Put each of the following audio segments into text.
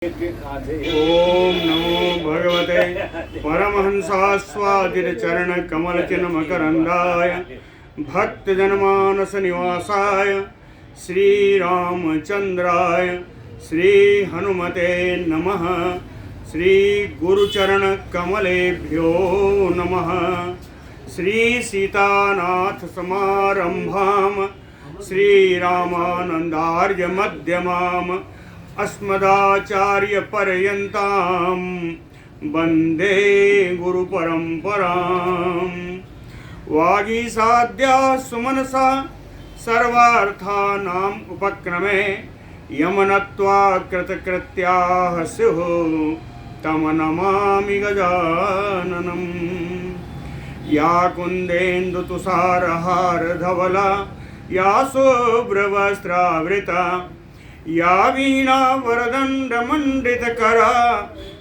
ओम नमो भगवते परमहंसास्वादितचरण कमलचिन्मकरन्दाय भक्तजनमानस निवासाय श्रीरामचंद्राय श्री हनुमते नमः। श्री गुरुचरण कमलेभ्यो नमः। श्री सीतानाथ समारंभाम श्रीरामानंदार्य मध्यमाम अस्मदाचार्य पर्यन्तां वन्दे गुरु परंपरां। वागीसाद्या सुमनसा सर्वार्थानां उपक्रमे यमनत्वा कृतकृत्याः स्युः तं नमामि गजाननम्। या कुन्देन्दुतुषारहारधवला या शुभ्रवस्त्रावृता या वीणा वरदण्डमण्डितकरा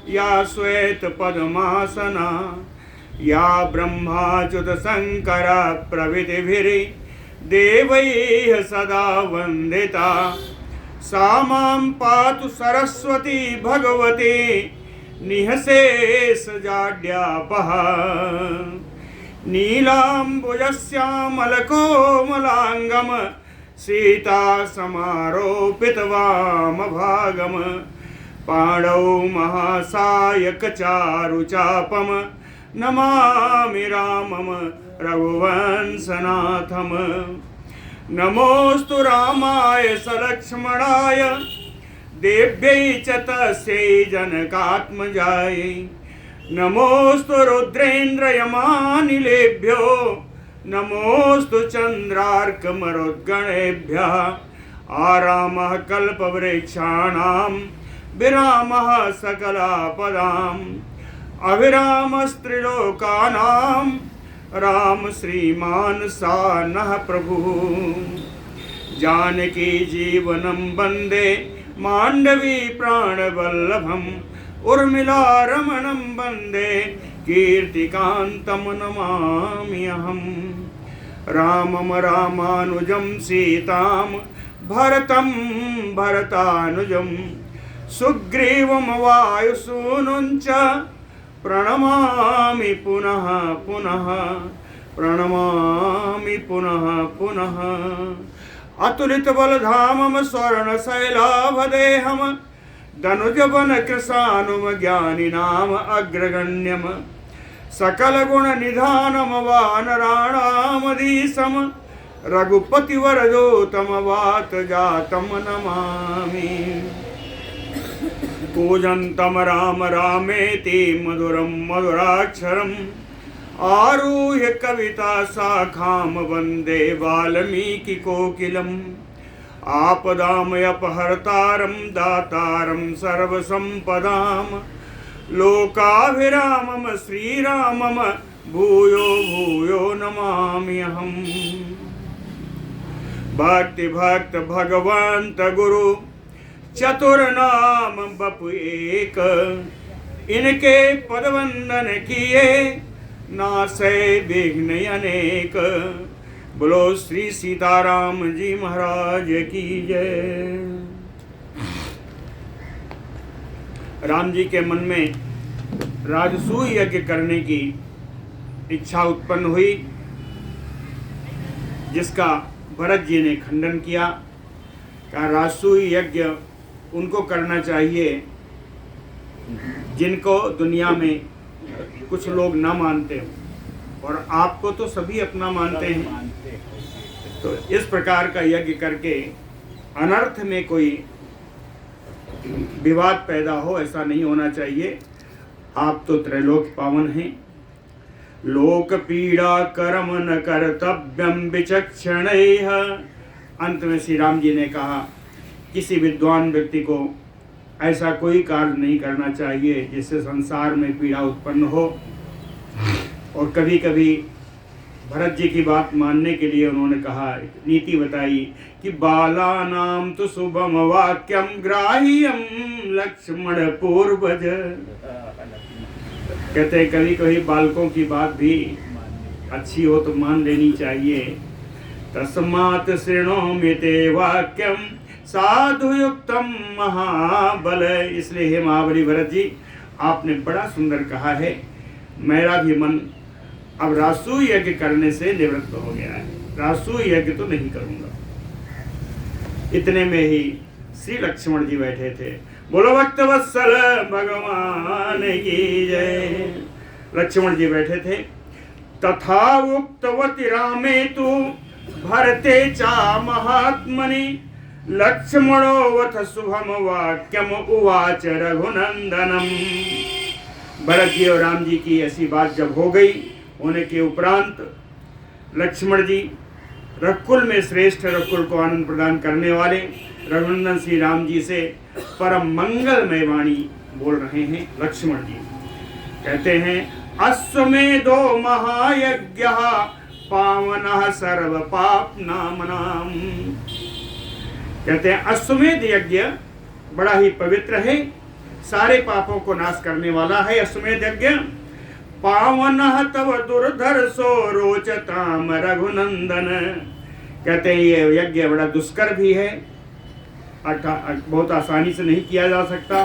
या श्वेतपद्मासना या ब्रह्माच्युतशङ्करा प्रभृतिभिर्देवैः सदा वन्दिता सा मां पातु सरस्वती भगवती निःशेषजाड्यापहा। नीलाम्बुजश्यामलकोमलाङ्गम् सीता समारोपितवामभागम पाणौ महासायकचारुचापम नमामि रामम रघुवंशनाथम। नमोस्तु रामाय सलक्ष्मणाय देव्यै च तस्यै जनकात्मजायै। नमोस्तु रुद्रेन्द्रयमानिलेभ्यो नमोस्तु चन्द्रार्कमरुद्गणेभ्यः। आरामः कल्पवृक्षाणां विरामः सकलापदाम् अविरामस्त्रिलोकानां राम श्रीमान् सानः प्रभुः। जानकी जीवनं वन्दे माण्डवी प्राणवल्लभम् उर्मिलारमणं वन्दे कीर्तिकान्तं नमामि अहम्। रामं रामानुजं सीतां भरतं भरतानुजं सुग्रीवं वायुसूनुं च प्रणमामि पुनः पुनः प्रणमामि पुनः पुनः। अतुलितबलधामं स्वर्णशैलाभदेहं धनुजवनकृशानुम ज्ञानिनाम अग्रगण्यम सकलगुणनिधानम वानराणामधीशम रघुपतिवरदोतम वातजातं नमामि। कूजन्तं राम रामेति मधुरं मधुराक्षरम् आरुह्य कविता शाखां वन्दे वाल्मीकिकोकिलम्। आपदामयपहर्तारं दातारं सर्वसम्पदां लोकाभिरामं श्रीरामं भूयो भूयो नमामि अहम्। भक्तिभक्त भगवन्त गुरु चतुर्नाम बपु एक इनके पदवंदन किए नासे विघ्न अनेक। बोलो श्री सीताराम जी महाराज की जय। राम जी के मन में राजसूय यज्ञ करने की इच्छा उत्पन्न हुई, जिसका भरत जी ने खंडन किया। कहा राजसूय यज्ञ उनको करना चाहिए जिनको दुनिया में कुछ लोग न मानते हो, और आपको तो सभी अपना मानते हैं। तो इस प्रकार का यज्ञ करके अनर्थ में कोई विवाद पैदा हो, ऐसा नहीं होना चाहिए। आप तो त्रैलोक पावन हैं। लोक पीड़ा कर्म न कर्तव्यम विचक्षणैः। अंत में श्री राम जी ने कहा किसी विद्वान व्यक्ति को ऐसा कोई कार्य नहीं करना चाहिए जिससे संसार में पीड़ा उत्पन्न हो। और कभी कभी भरत जी की बात मानने के लिए उन्होंने कहा, नीति बताई कि बालानां तु शुभम वाक्यम ग्राह्यम लक्ष्मण पूर्वज। कहते कभी कभी बालकों की बात भी अच्छी हो तो मान लेनी चाहिए। तस्मात् शृणोमि ते वाक्यम साधु युक्तम महाबल। इसलिए हे महाबली भरत जी, आपने बड़ा सुंदर कहा है। मेरा भी मन अब रासु यज्ञ करने से निवृत्त हो गया है, रासु यज्ञ तो नहीं करूंगा। इतने में ही श्री लक्ष्मण जी बैठे थे। बोलो भक्त वत्सल भगवान की जय। लक्ष्मण जी बैठे थे। तथा उक्तवती रामे तु भरते चा महात्मनि लक्ष्मणोऽवथ शुभम वाक्यम उवाच रघुनंदनम। भरत जी और राम जी की ऐसी बात जब हो गई, होने के उपरांत लक्ष्मण जी रघुकुल में श्रेष्ठ, रघुकुल को आनंद प्रदान करने वाले रघुनंदन श्री राम जी से परम मंगलमय वाणी बोल रहे हैं। लक्ष्मण जी कहते हैं, अश्वमेधो महायज्ञ पावनः सर्व पाप नामनाम। कहते हैं अश्वमेध यज्ञ बड़ा ही पवित्र है, सारे पापों को नाश करने वाला है अश्वमेध यज्ञ। पावनः तव दुर्धर्षो रोचताम रघुनंदन। कहते हैं ये यज्ञ बड़ा दुष्कर भी है, बहुत आसानी से नहीं किया जा सकता,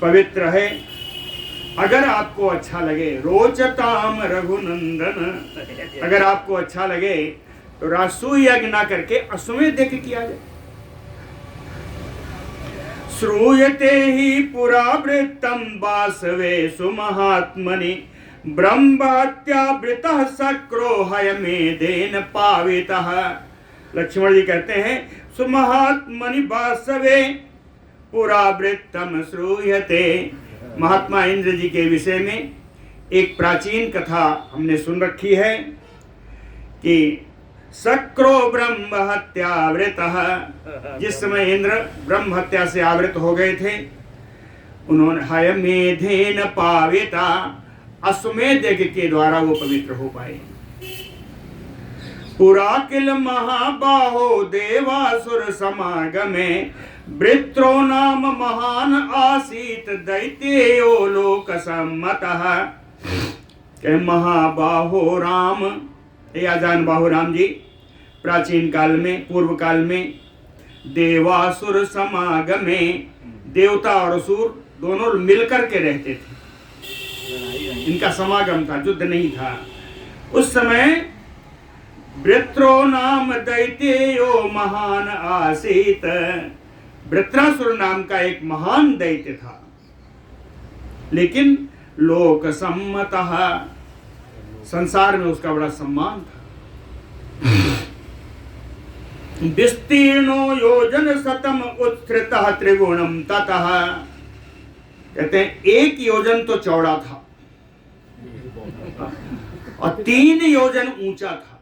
पवित्र है। अगर आपको अच्छा लगे, रोचताम रघुनंदन, अगर आपको अच्छा लगे तो रासु यज्ञ ना करके अश्वमेध यज्ञ किया जाए। श्रूयते ही पुरा वृत्तम वासवेषु महात्मनि ब्रह्महत्यावृतः शक्रो हयमेधेन पावितः। लक्ष्मण जी कहते हैं, सुमहात्मनि वासवे पुरा वृत्तम श्रूयते। महात्मा इंद्र जी के विषय में एक प्राचीन कथा हमने सुन रखी है कि शक्रो ब्रह्म हत्यावृतः, जिस समय इंद्र ब्रह्म हत्या से आवृत हो गए थे, उन्होंने हयमेधेन पाविता, अश्वमेध यज्ञ के द्वारा वो पवित्र हो पाए। पुरा किल महाबाहो देवासुर समागमे वृत्रो नाम महान आसीत दैत्यो लोक सम्मतः। के महाबाहो राम, आजान बाहु राम जी प्राचीन काल में, पूर्व काल में देवासुर समागमे, देवता और असुर दोनों मिलकर के रहते थे, इनका समागम था, युद्ध नहीं था। उस समय वृत्रो नाम दैत्यो महान आसीत, वृत्रासुर नाम का एक महान दैत्य था, लेकिन लोक सम्मतः, संसार में उसका बड़ा सम्मान था। विस्तीर्णो योजन शतम उत्थृतः त्रिगुणम ततः। कहते हैं 1 योजन तो चौड़ा था और 3 योजन ऊंचा था।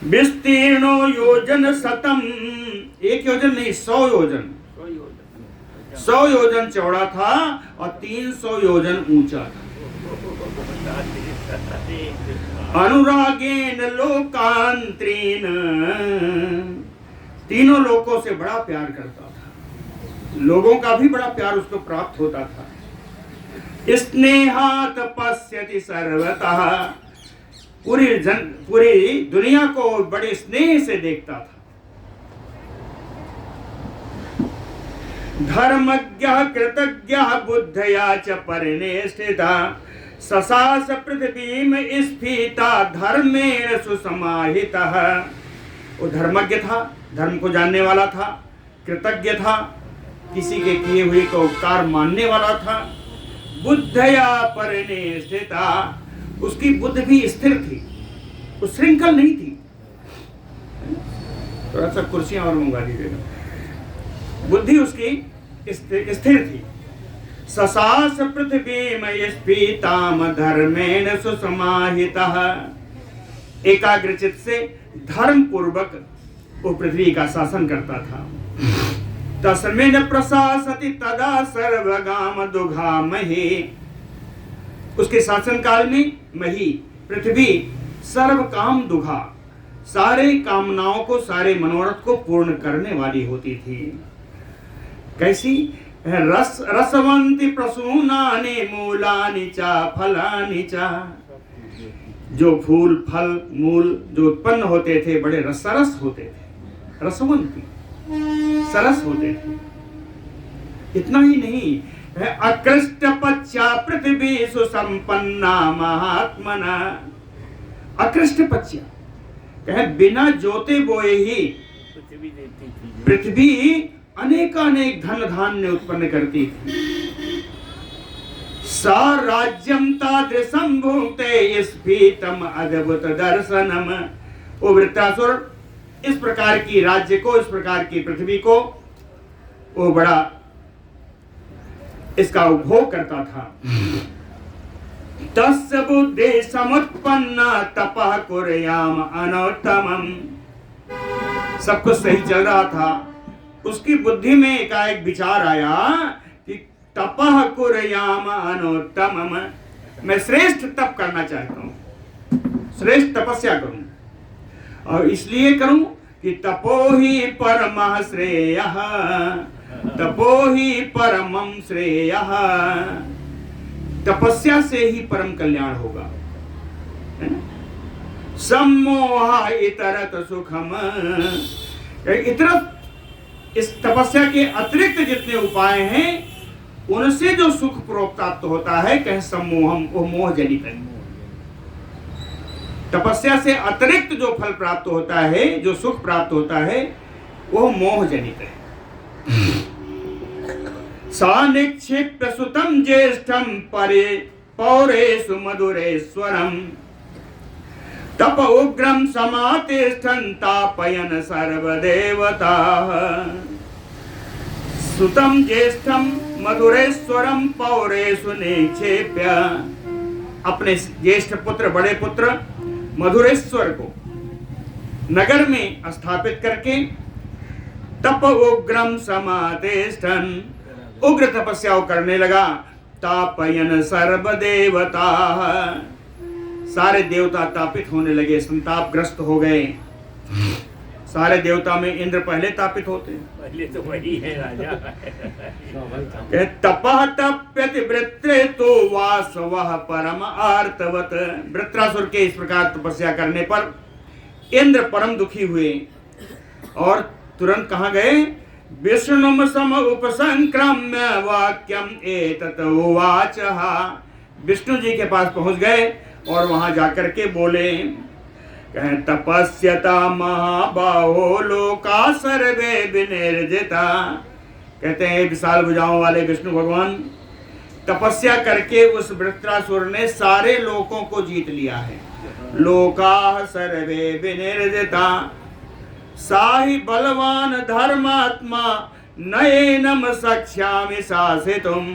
विस्तीर्णो योजन शतम, 1 योजन नहीं, 100 योजन, 100 योजन चौड़ा था और 300 योजन ऊंचा था। अनुरागेन लोकांतरीन, तीनों लोकों से बड़ा प्यार करता था, लोगों का भी बड़ा प्यार उसको प्राप्त होता था। स्नेहात पश्यति सर्वतः, पूरी दुनिया को बड़े स्नेह से देखता था। धर्मज्ञः कृतज्ञः बुद्धया च परिनिष्ठिता ससास पृथ्वीम स्फीता धर्मेण सुसमाहितः। वो धर्मज्ञ था, धर्म को जानने वाला था, कृतज्ञ था, किसी के किए हुए को उपकार मानने वाला था। बुद्धया परिनिष्ठिता, उसकी बुद्धि भी स्थिर थी, वो श्रृंखल नहीं थी। थोड़ा सा कुर्सियां और मंगवा दीजिएगा। बुद्धि उसकी स्थिर थी। ससास पृथ्वीमय स्फीताम धर्मेण सुसमाहितः, एकाग्रचित से धर्म पूर्वक वो पृथ्वी का शासन करता था। तस्मिन् प्रशासति तदा सर्वगाम दुघामहि, उसके शासन काल में मही पृथ्वी सर्व काम दुघा, सारे कामनाओं को, सारे मनोरथ को पूर्ण करने वाली होती थी। कैसी? रसवंती प्रसूनानि मूलानि च फलानि च, जो फूल फल मूल जो उत्पन्न होते थे बड़े रसरस होते थे। रसवंती, सरस होते थे। इतना ही नहीं, अकृष्ट पच्या पृथ्वी सुसंपन्ना महात्मना। अकृष्ट पच्या कहे बिना जोते बोए ही पृथ्वी अनेकानेक धन धान्य उत्पन्न करती थी। सा राज्यम तादृशं भुंक्ते स्फीतम अद्भुत दर्शनम। वो वृत्रासुर इस प्रकार की राज्य को, इस प्रकार की पृथ्वी को वो बड़ा इसका उपभोग करता था। तस्य बुद्धि समुत्पन्ना तपः कुर्याम अनोत्तमम्। सब कुछ सही चल रहा था, उसकी बुद्धि में एकाएक विचार आया कि तपः कुर्याम अनोत्तमम्, मैं श्रेष्ठ तप करना चाहता हूँ, श्रेष्ठ तपस्या करूं। और इसलिए करूं कि तपो ही परमः श्रेयः, तपो ही परमं श्रेयः। तपस्या से ही परम कल्याण होगा। सम्मोह इतरत सुखम। इतरत इस तपस्या के अतिरिक्त जितने उपाय हैं उनसे जो सुख प्राप्त होता है, कह सम्मोहम, वो मोह जनित है। तपस्या से अतिरिक्त जो फल प्राप्त होता है, जो सुख प्राप्त होता है, वो मोह जनित है। सा निक्षिप्य सुतम ज्येष्ठम परे पौरेषु मधुरेश्वरम तप उग्रम समातिष्ठन् तापयन सर्वदेवताः। सुतम ज्येष्ठम मधुरेश्वरम पौरेषु निक्षेप्य, अपने ज्येष्ठ पुत्र, बड़े पुत्र मधुरेश्वर को नगर में स्थापित करके तप उग्रम समातिष्ठन्, उग्र तपस्या करने लगा। तापयन सर्वदेवता, सारे देवता तापित होने लगे, संतापग्रस्त हो गए। सारे देवता में इंद्र पहले तापित होते हैं, पहले तो वही है राजा। तपः तप्यति वृत्रेतो वासवः परम आर्तवत। वृत्रासुर के इस प्रकार तपस्या करने पर इंद्र परम दुखी हुए और तुरंत कहाँ गए? विष्णुम सम उपसंक्रम्य वाक्यम एतत् उवाचः। विष्णु जी के पास पहुंच गए और वहां जाकर के बोले, कहें तपस्यता महाबाहो लोका सर्वे विनिर्जिता। कहते हैं विशाल भुजाओं वाले विष्णु भगवान, तपस्या करके उस वृत्रासुर ने सारे लोकों को जीत लिया है। लोका सर्वे विनिर्जिता साहि बलवान धर्मात्मा नयनम सख्यामि शासितुम।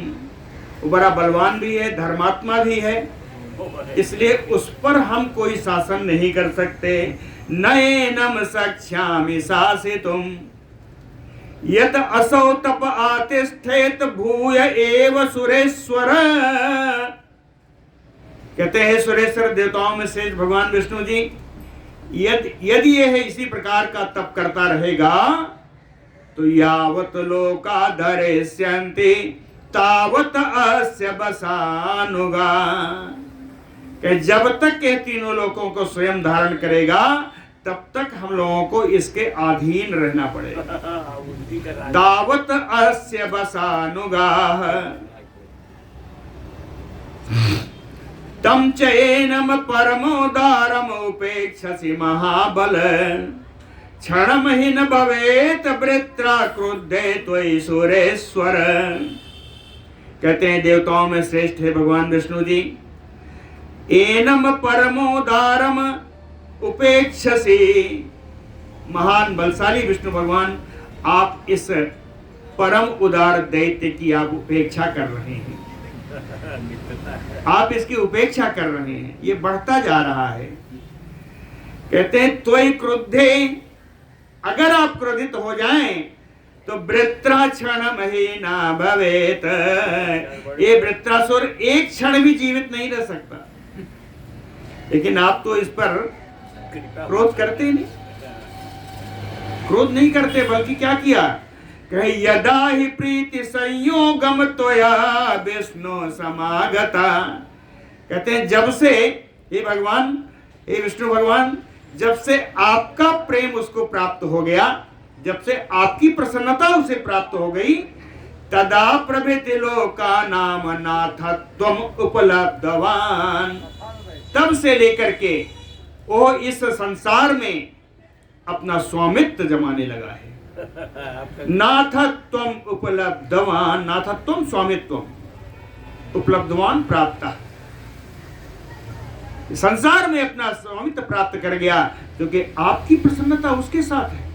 वो बड़ा बलवान भी है, धर्मात्मा भी है, इसलिए उस पर हम कोई शासन नहीं कर सकते। नयनम सख्यामि शासितुम यत असौ तप आतिष्ठेत भूय एव सुरेश्वर। कहते हैं सुरेश्वर देवताओं में से भगवान विष्णु जी, यदि यह इसी प्रकार का तप करता रहेगा तो यावत लोका धरेष्यन्ति तावत अस्य बसानुगा। कि जब तक के तीनों लोकों को स्वयं धारण करेगा तब तक हम लोगों को इसके अधीन रहना पड़ेगा। तावत अस्य बसानुगा तम चैनम परमोदारम उपेक्षसि महाबल क्षणम ही न भवेत वृत्रा क्रुद्धे त्वयि सुरेश्वर। कहते हैं देवताओं में श्रेष्ठ है भगवान विष्णु जी। एनम परमोदारम उपेक्षसि, महान बलशाली विष्णु भगवान, आप इस परम उदार दैत्य की आप उपेक्षा कर रहे हैं, आप इसकी उपेक्षा कर रहे हैं, ये बढ़ता जा रहा है। कहते हैं त्वयि क्रुद्धे, अगर आप क्रोधित हो जाएं तो वृत्राक्षणम ही ना भवेत। ये वृत्रासुर एक क्षण भी जीवित नहीं रह सकता। लेकिन आप तो इस पर क्रोध करते नहीं, क्रोध नहीं करते, बल्कि क्या किया? कहे यदा ही प्रीति संयोगम त्वया विष्णु समागता। कहते हैं जब से, हे भगवान, हे विष्णु भगवान, जब से आपका प्रेम उसको प्राप्त हो गया, जब से आपकी प्रसन्नता उसे प्राप्त हो गई, तदा प्रभृति लोका नाम नाथत्वम उपलब्धवान, तब से लेकर के वो इस संसार में अपना स्वामित्व जमाने लगा है। नाथत्वम उपलब्धवान, नाथत्वम स्वामित्वम, उपलब्धवान प्राप्त, संसार में अपना स्वामित्व प्राप्त कर गया क्योंकि आपकी प्रसन्नता उसके साथ है।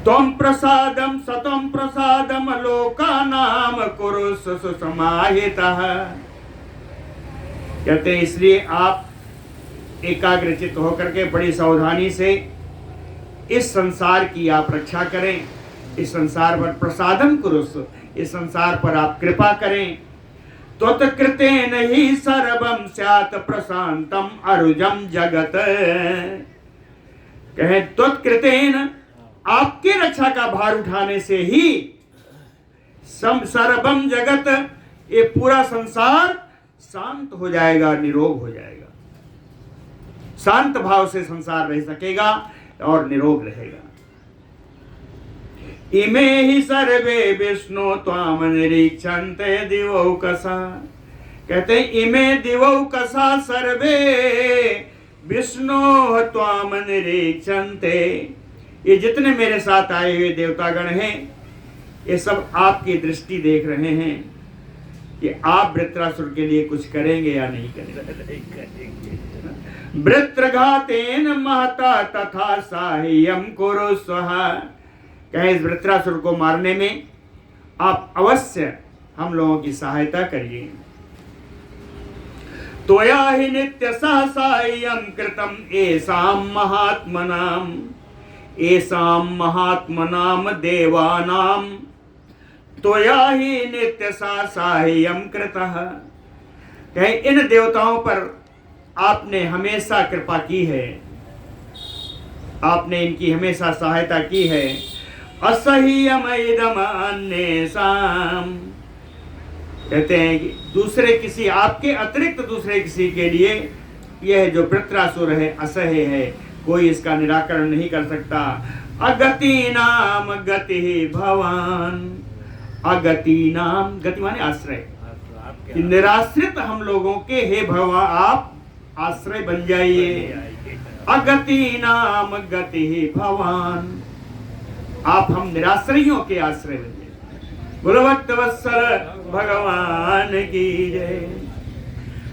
त्वं प्रसादम सतम प्रसादम लोकानाम कुरु सुसमाहितः, कहते हैं इसलिए आप एकाग्रचित होकर के बड़ी सावधानी से इस संसार की आप रक्षा करें, इस संसार पर प्रसादम कुरुस, इस संसार पर आप कृपा करें। त्वत्कृतेन ही सर्वं स्यात् प्रशांतम अरुजम जगत, कहे त्वत्कृतेन, आपके रक्षा का भार उठाने से ही सर्वम जगत, ये पूरा संसार शांत हो जाएगा, निरोग हो जाएगा। शांत भाव से संसार रह सकेगा और निरोग रहेगा। इमे ही सर्वे विष्णु त्वाम निरीक्षन्ते दिवौकसा, कहते हैं इमे दिवौकसा सर्वे विष्णु त्वाम निरीक्षन्ते, ये जितने मेरे साथ आए हुए देवतागण हैं ये सब आपकी दृष्टि देख रहे हैं कि आप वृत्रासुर के लिए कुछ करेंगे या नहीं करेंगे। वृत्रघातेन महता तथा साह्यम कुरु स्वहा, कहे इस वृत्रासुर को मारने में आप अवश्य हम लोगों की सहायता करिए। त्वया हि नित्य साह्यम कृतम एसाम महात्मनाम देवानाम, त्वया ही नित्य साह्यम कृतः, कहे इन देवताओं पर आपने हमेशा कृपा की है, आपने इनकी हमेशा सहायता की है। असह्यम इदम अन्येषाम, कहते हैं कि दूसरे किसी, आपके अतिरिक्त दूसरे किसी के लिए यह जो वृत्रासुर है असह्य है, कोई इसका निराकरण नहीं कर सकता। अगति नाम गति भवान, अगति नाम, गति माने आश्रय, निराश्रित हम लोगों के हे भगवान आप आश्रय बन जाइए। अगति नाम गति भवान, आप हम निराश्रयों के आश्रय बन जाइए। बोलो भक्तवत्सल भगवान की जय।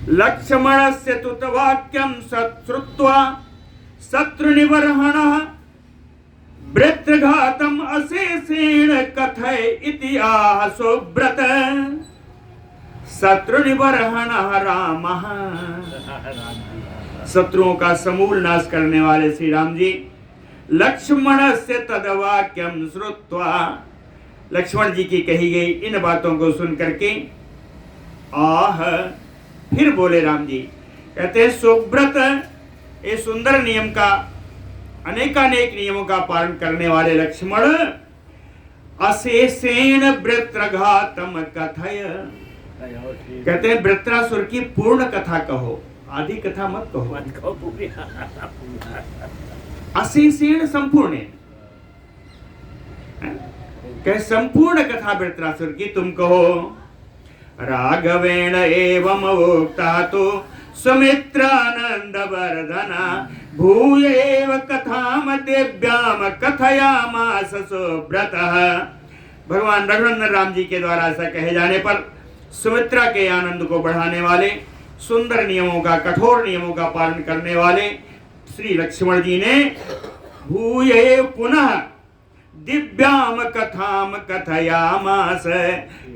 लक्ष्मणस्य तुत वाक्यम श्रुत्वा शत्रुनिबर्हणः वृत्रघातम अशेषेण कथय इति आह सुब्रत, शत्रुनिबर्हणः रामः, शत्रुओं का समूल नाश करने वाले श्री राम जी। लक्ष्मणस्य तद्वाक्यम श्रुत्वा, लक्ष्मण जी की कही गई इन बातों को सुन करके आह, फिर बोले राम जी, कहते हैं सुब्रत, ये सुंदर नियम का, अनेकानेक नियमों का पालन करने वाले लक्ष्मण, अशेषेण वृत्रघातम कथय, कहते हैं वृत्रासुर की पूर्ण कथा कहो, आधी कथा मत कहो। अशेषेण संपूर्ण, कह संपूर्ण कथा वृत्रासुर की तुम कहो। राघवेण एवं उक्ता तो सुमित्रानंद वर्धना, भूय एव कथाम देव्याम कथयामास सुब्रतः, भगवान रघुनंदन राम जी के द्वारा ऐसा कहे जाने पर सुमित्रा के आनंद को बढ़ाने वाले, सुंदर नियमों का, कठोर नियमों का पालन करने वाले श्री लक्ष्मण जी ने भूय पुनः दिव्याम कथाम कथयामास,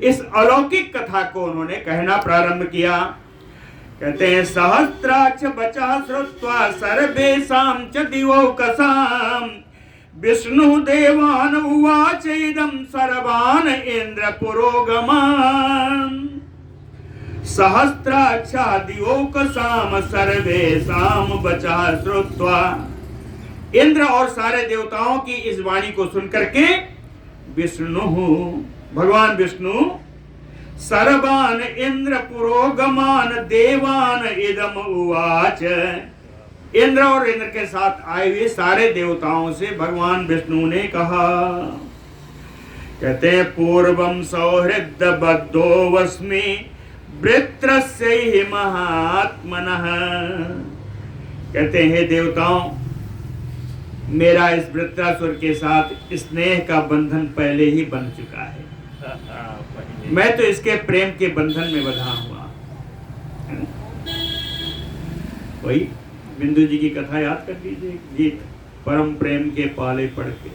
इस अलौकिक कथा को उन्होंने कहना प्रारंभ किया। कहते हैं सहस्राक्ष बचा श्रुत्वा सर्वेषां च दिवौकसां, विष्णु देवान उवाच इदं सर्वान् इंद्र पुरोगमान्, सहस्राक्षा दिवौकसां सर्वेषां बचा श्रुत्वा, इंद्र और सारे देवताओं की इस वाणी को सुनकर के विष्णु, भगवान विष्णु, सर्वान इंद्र पुरोगमान देवान इदम उवाच, इंद्र और इंद्र के साथ आए हुए सारे देवताओं से भगवान विष्णु ने कहा, कहते हैं पूर्वम सौहृद बद्धो वस्मि वृत्रस्य ही महात्मनः। कहते हैं देवताओं, मेरा इस वृत्रासुर के साथ स्नेह का बंधन पहले ही बन चुका है। मैं तो इसके प्रेम के बंधन में बंधा हुआ। वही बिंदु जी की कथा याद कर लीजिए, गीत परम प्रेम के पाले पढ़ के।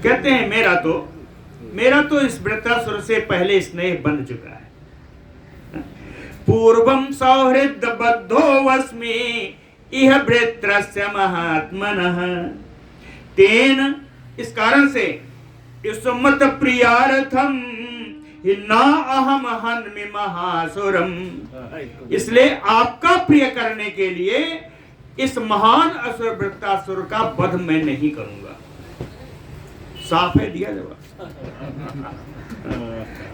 कहते हैं मेरा तो इस वृत्रासुर से पहले स्नेह बन चुका है। पूर्वम सौहृद बद्धो वस्मि इह वृत्रस्य महात्मनः तेन, इस कारण से युष्मत प्रियार्थम न अहम हन्मि महासुरम, इसलिए आपका प्रिय करने के लिए इस महान असुर वृत्रासुर का वध मैं नहीं करूंगा। साफ है, दिया जवाब।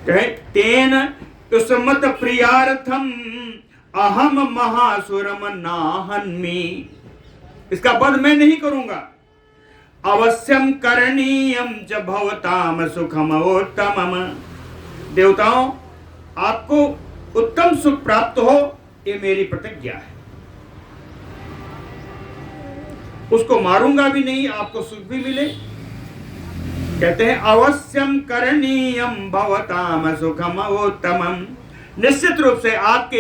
कहे तेन युष्मत प्रियार्थम अहम महासुरम नाहन्मि, इसका वध मैं नहीं करूंगा। अवश्यम करणीयम च भवताम सुखमोत्तमम, देवताओं आपको उत्तम सुख प्राप्त हो, ये मेरी प्रतिज्ञा है। उसको मारूंगा भी नहीं, आपको सुख भी मिले। कहते हैं अवश्यम करणीयम भवताम सुखमोत्तमम, निश्चित रूप से आप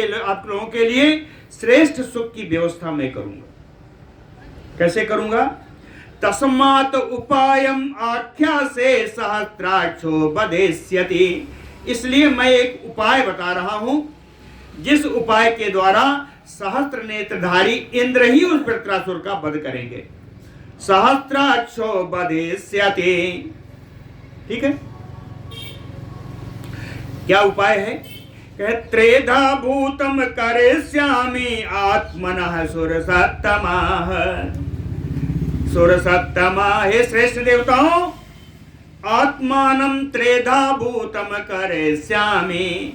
लोगों के लिए श्रेष्ठ सुख की व्यवस्था मैं करूंगा। कैसे करूंगा? तस्मात् उपायम आख्यासे सहस्राक्षो बधेष्यति, इसलिए मैं एक उपाय बता रहा हूं, जिस उपाय के द्वारा सहस्त्र नेत्रधारी इंद्र ही उस वृत्रासुर का वध करेंगे। सहस्राक्षो बधेष्यति, ठीक है। क्या उपाय है? त्रेधा भूतम करिष्यामि आत्मनः सुरसत्तमाः, सुरसत्तमा, हे श्रेष्ठ देवताओं, आत्मानं त्रेधा भूतम करिष्यामि,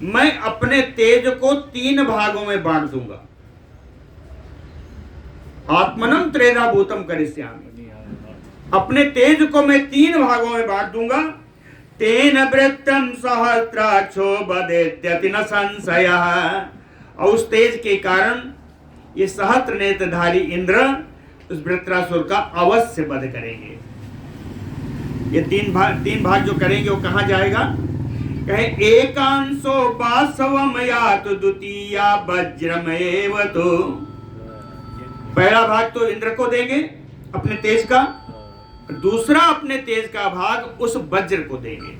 मैं अपने तेज को 3 भागों में बांट दूंगा। आत्मनम त्रेधा भूतम करिष्यामि, अपने तेज को मैं 3 भागों में बांट दूंगा। तेन वृत्तम सहस्राक्षो बधेत्यति न संशयः, और उस तेज के कारण ये सहस्त्र नेत्रधारी इंद्र उस वृत्रासुर का अवश्य वध करेंगे। ये 3 भाग जो करेंगे वो कहां जाएगा? कहे एकांशो वासवम यात द्वितीया वज्रमेव, तो पहला भाग तो इंद्र को देंगे अपने तेज का, दूसरा अपने तेज का भाग उस वज्र को देंगे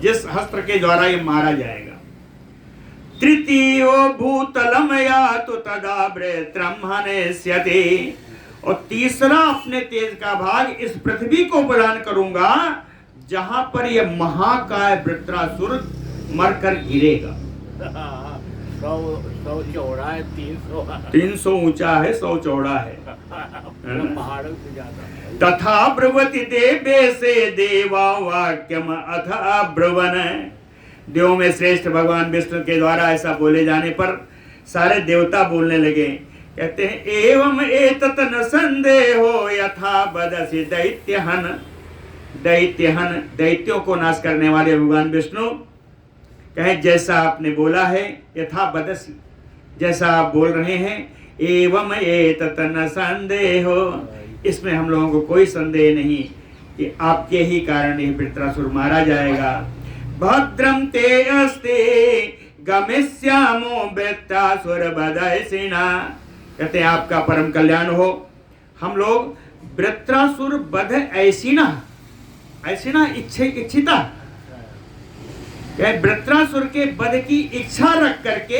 जिस अस्त्र के द्वारा ये मारा जाएगा। तृतीयो भूतलम यातु तदा वृत्रम हनेष्यति, और तीसरा अपने तेज का भाग इस पृथ्वी को प्रदान करूंगा जहां पर यह महाकाय वृत्रासुर मरकर गिरेगा। 100 चौड़ा है, 300 ऊंचा है, 100 चौड़ा है, पहाड़ों से ज्यादा। तथा ब्रुवति देवे से देवा वाक्यम अथ ब्रुवन, देवों में श्रेष्ठ भगवान विष्णु के द्वारा ऐसा बोले जाने पर सारे देवता बोलने लगे। कहते हैं एवं एतत न संदेहो यथा बदसि दैत्यहन, दैत्यहन दैत्यों को नाश करने वाले भगवान विष्णु कहे जैसा आपने बोला है, यथा बदसि, जैसा आप बोल रहे हैं, एवं एतत न संदेहो, इसमें हम लोगों को कोई संदेह नहीं कि आपके ही कारण यह वृत्रासुर मारा जाएगा। भद्रम ते अस्ते गमिष्यामो वृत्रासुर वधैषिणा, कहते हैं आपका परम कल्याण हो। हम लोग वृत्रासुर वध ऐसिना, ऐसिना इच्छिता, वृत्रासुर के वध की इच्छा रख करके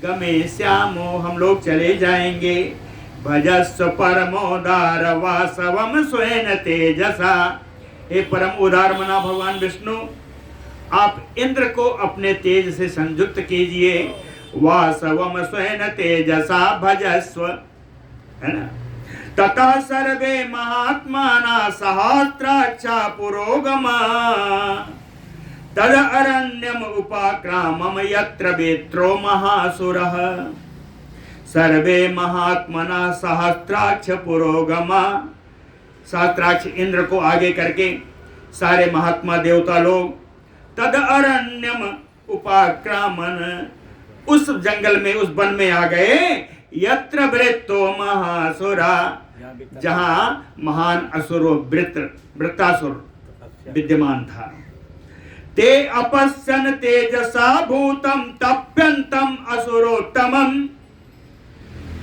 गमिष्यामो, हम लोग चले जाएंगे। भजस्व परमोदार वासवम स्वेन तेजसा, हे परम उदार मना भगवान विष्णु, आप इंद्र को अपने तेज से संयुक्त कीजिए। वासवम स्वेन तेजसा भजस्व, है ना। ततः सर्वे महात्माना सहस्राक्षा पुरोगमा, तद अरण्यम उपाक्रामम यत्र वेत्रो महासुरः। सर्वे महात्मना सहस्त्राक्ष पुरोगमा। सहस्त्राक्ष इंद्र को आगे करके सारे महात्मा देवता लोग तद अरण्यम उपाक्रामन, उस जंगल में उस वन में आ गए। यत्र वृत्तो महासुरा, जहां महान असुर वृत्तासुर विद्यमान था। ते अपश्यन तेजसा भूतम तप्यंतम असुरोत्तमम,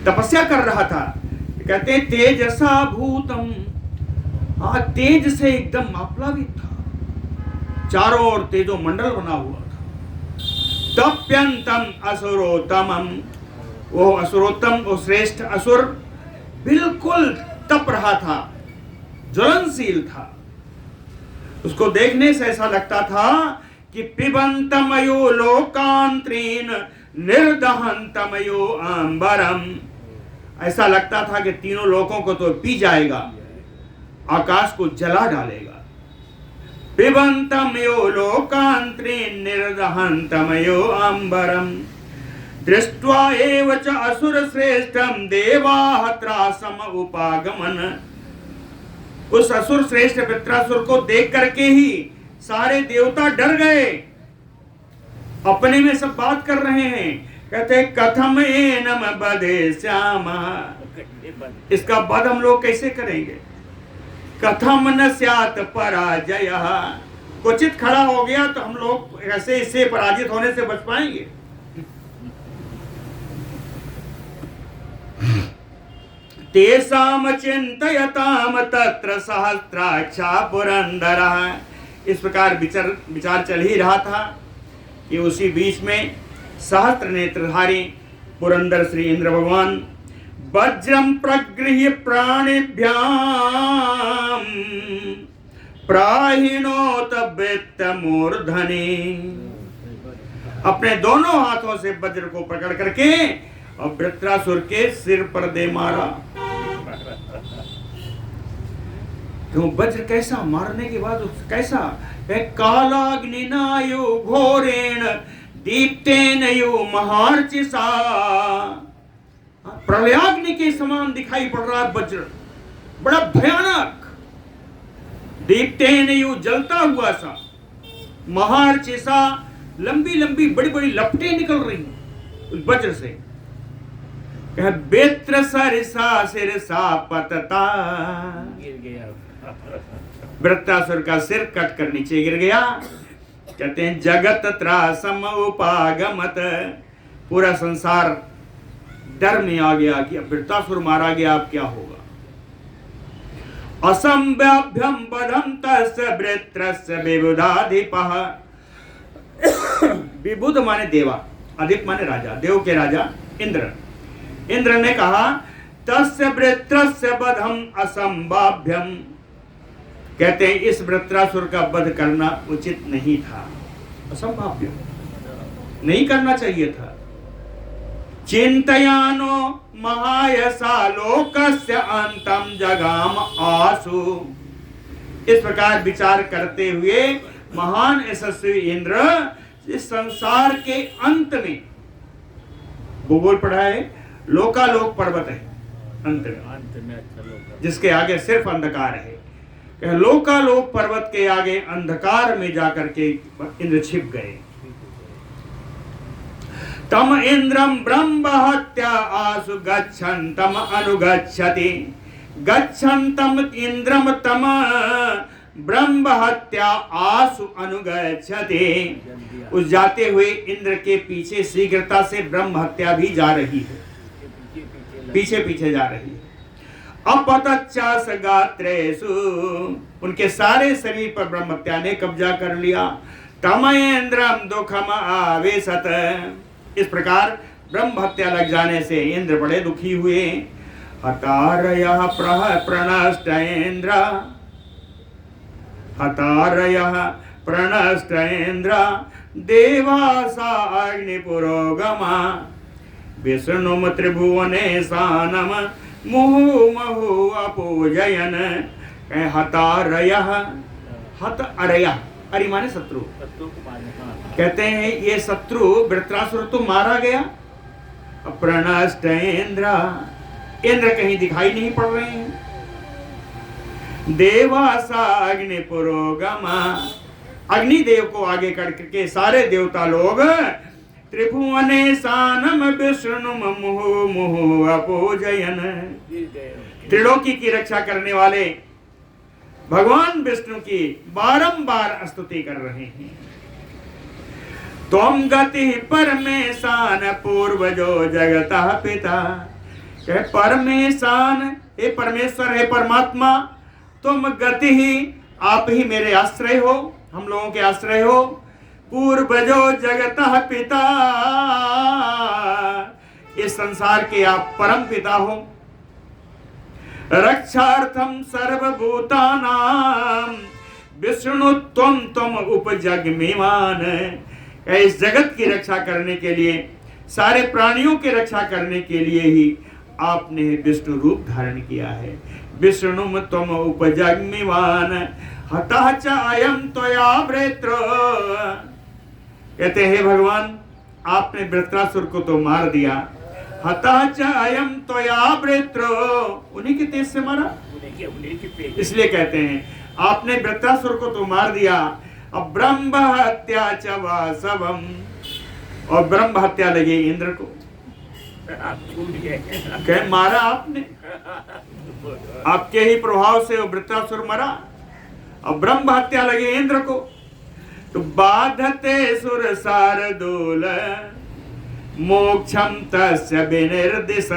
तपस्या कर रहा था। कहते हैं तेजसा भूतम, तेज से एकदम आप्लावित था, चारों ओर तेजो मंडल बना हुआ था। तप्यंतम असुरोत्तमम, वो असुरोत्तम, वो श्रेष्ठ असुर बिल्कुल तप रहा था, ज्वलनशील था। उसको देखने से ऐसा लगता था कि पिबंतमयो लोकांत्रीन निर्दहंतमयो अंबरम, ऐसा लगता था कि तीनों लोकों को तो पी जाएगा, आकाश को जला डालेगा। पिबंतमयो लोकांत्रीन निर्दहंतमयो अंबरम दृष्ट्वा एव च असुर श्रेष्ठम देवाः त्रासम उपागमन। उस असुर श्रेष्ठ वृत्रासुर को देख करके ही सारे देवता डर गए, अपने में सब बात कर रहे हैं। कहते कथम एनम बधे श्यामा, इसका वध हम लोग कैसे करेंगे। कथम न स्यात् पराजय, क्वचित खड़ा हो गया तो हम लोग ऐसे इससे पराजित होने से बच पाएंगे। तेषाम चिंतयताम तत्र सहस्त्राक्षा पुरंदरः। इस प्रकार विचार चल ही रहा था कि उसी बीच में सहस्त्र नेत्रधारी पुरंदर श्री इंद्र भगवान वज्रम प्रगृह्य प्राणिभ्याम प्राहिणोत वृत्त मूर्धनि, अपने दोनों हाथों से वज्र को पकड़ करके और वृत्रासुर के सिर पर दे मारा। क्यों वज्र कैसा, मारने के बाद कैसा, कालाग्निनायु घोरेण दीप्तेन यु महार्चिसा, प्रलयाग्नि के समान दिखाई पड़ रहा है वज्र, बड़ा भयानक। दीप्तेन यु जलता हुआ सा, महार्चिसा लंबी लंबी बड़ी बड़ी लपटें निकल रही उस वज्र से। बेत्र सरसा सिरसा पतता, गिर गया। वृत्रासुर का सिर कट कर नीचे गिर गया। कहते हैं जगत त्रासम उपागमत, पूरा संसार डर में आ गया कि अब वृत्रासुर मारा गया, अब क्या होगा। असंभ्यभ्यम बधम तस्य वृत्रस्य विबुधाधिपः, विबुध माने देवा, अधिप माने राजा, देव के राजा इंद्र। इंद्र ने कहा तस्य वृत्रस्य वधम असंभाव्यम, कहते हैं इस वृत्रासुर का वध करना उचित नहीं था, असंभाव्य, नहीं करना चाहिए था। चिंतयानो महायसा लोकस्य अंतम जगाम आसु, इस प्रकार विचार करते हुए महान यशस्वी इंद्र इस संसार के अंत में, भूगोल पढ़ा है, लोकालोक पर्वत है अंत में अच्छा लोग, जिसके आगे सिर्फ अंधकार है। लोकालोक पर्वत के आगे अंधकार में जाकर के इंद्र छिप गए। तम इंद्रम ब्रह्म हत्या आसु गच्छन्तम अनुगच्छति, गच्छन्तम इंद्रम तम ब्रह्म हत्या आसु अनुगच्छति। उस जाते हुए इंद्र के पीछे शीघ्रता से ब्रह्म हत्या भी जा रही है, पीछे पीछे जा रही है। अपतच्चास गात्रेषु, उनके सारे शरीर पर ब्रह्म हत्या ने कब्जा कर लिया। तमेन्द्रम दुखम आवेशत, इस प्रकार ब्रह्म हत्या लग जाने से इंद्र बड़े दुखी हुए। हतारयः प्रणष्ट इंद्र, हतारयः प्रणष्ट इंद्र देवासा अग्निपुरोगमा, विष्णुम त्रिभुवने सानम मुहुमहु अपूजयन। हतारयः, हत अरयः, अरि माने शत्रु, शत्रु को मारने का। कहते हैं ये शत्रु वृत्रासुर तो मारा गया, प्रणष्ट इंद्र, इंद्र कहीं दिखाई नहीं पड़ रहे हैं। देवासाग्नि पुरोगमा, अग्निदेव को आगे करके सारे देवता लोग त्रिभुवने सानम विष्णु मुहु मुहु अपूजयन, त्रिलोकी की रक्षा करने वाले भगवान विष्णु की बारंबार स्तुति कर रहे हैं। तुम गति परमेशान पूर्वजो जगतः पिता, कहे परमेशान, हे परमेश्वर, हे परमात्मा, तुम गति ही, आप ही मेरे आश्रय हो, हम लोगों के आश्रय हो। पूर्वजो जगतः पिता, इस संसार के आप परम पिता हो। रक्षार्थम सर्वभूतानां विष्णु तुम उपजगमिमान, इस जगत की रक्षा करने के लिए, सारे प्राणियों की रक्षा करने के लिए ही आपने विष्णु रूप धारण किया है। विष्णु तुम उपजगमिमान हतः च अयं त्वया वृत्र, कहते हैं भगवान आपने वृत्रासुर को तो मार दिया। हतः च अयं त्वया वृत्र, उन्हीं के तेज से मारा, इसलिए कहते हैं आपने वृत्रासुर को तो मार दिया। अब ब्रह्म हत्या च वासवम, और ब्रह्म हत्या लगी इंद्र को, कह मारा आपने, आपके ही प्रभाव से वो वृत्रासुर मरा। अब ब्रह्म हत्या लगी इंद्र को, तो बाधते सुर शार्दूल मोक्षम तस्य विनिर्दिश,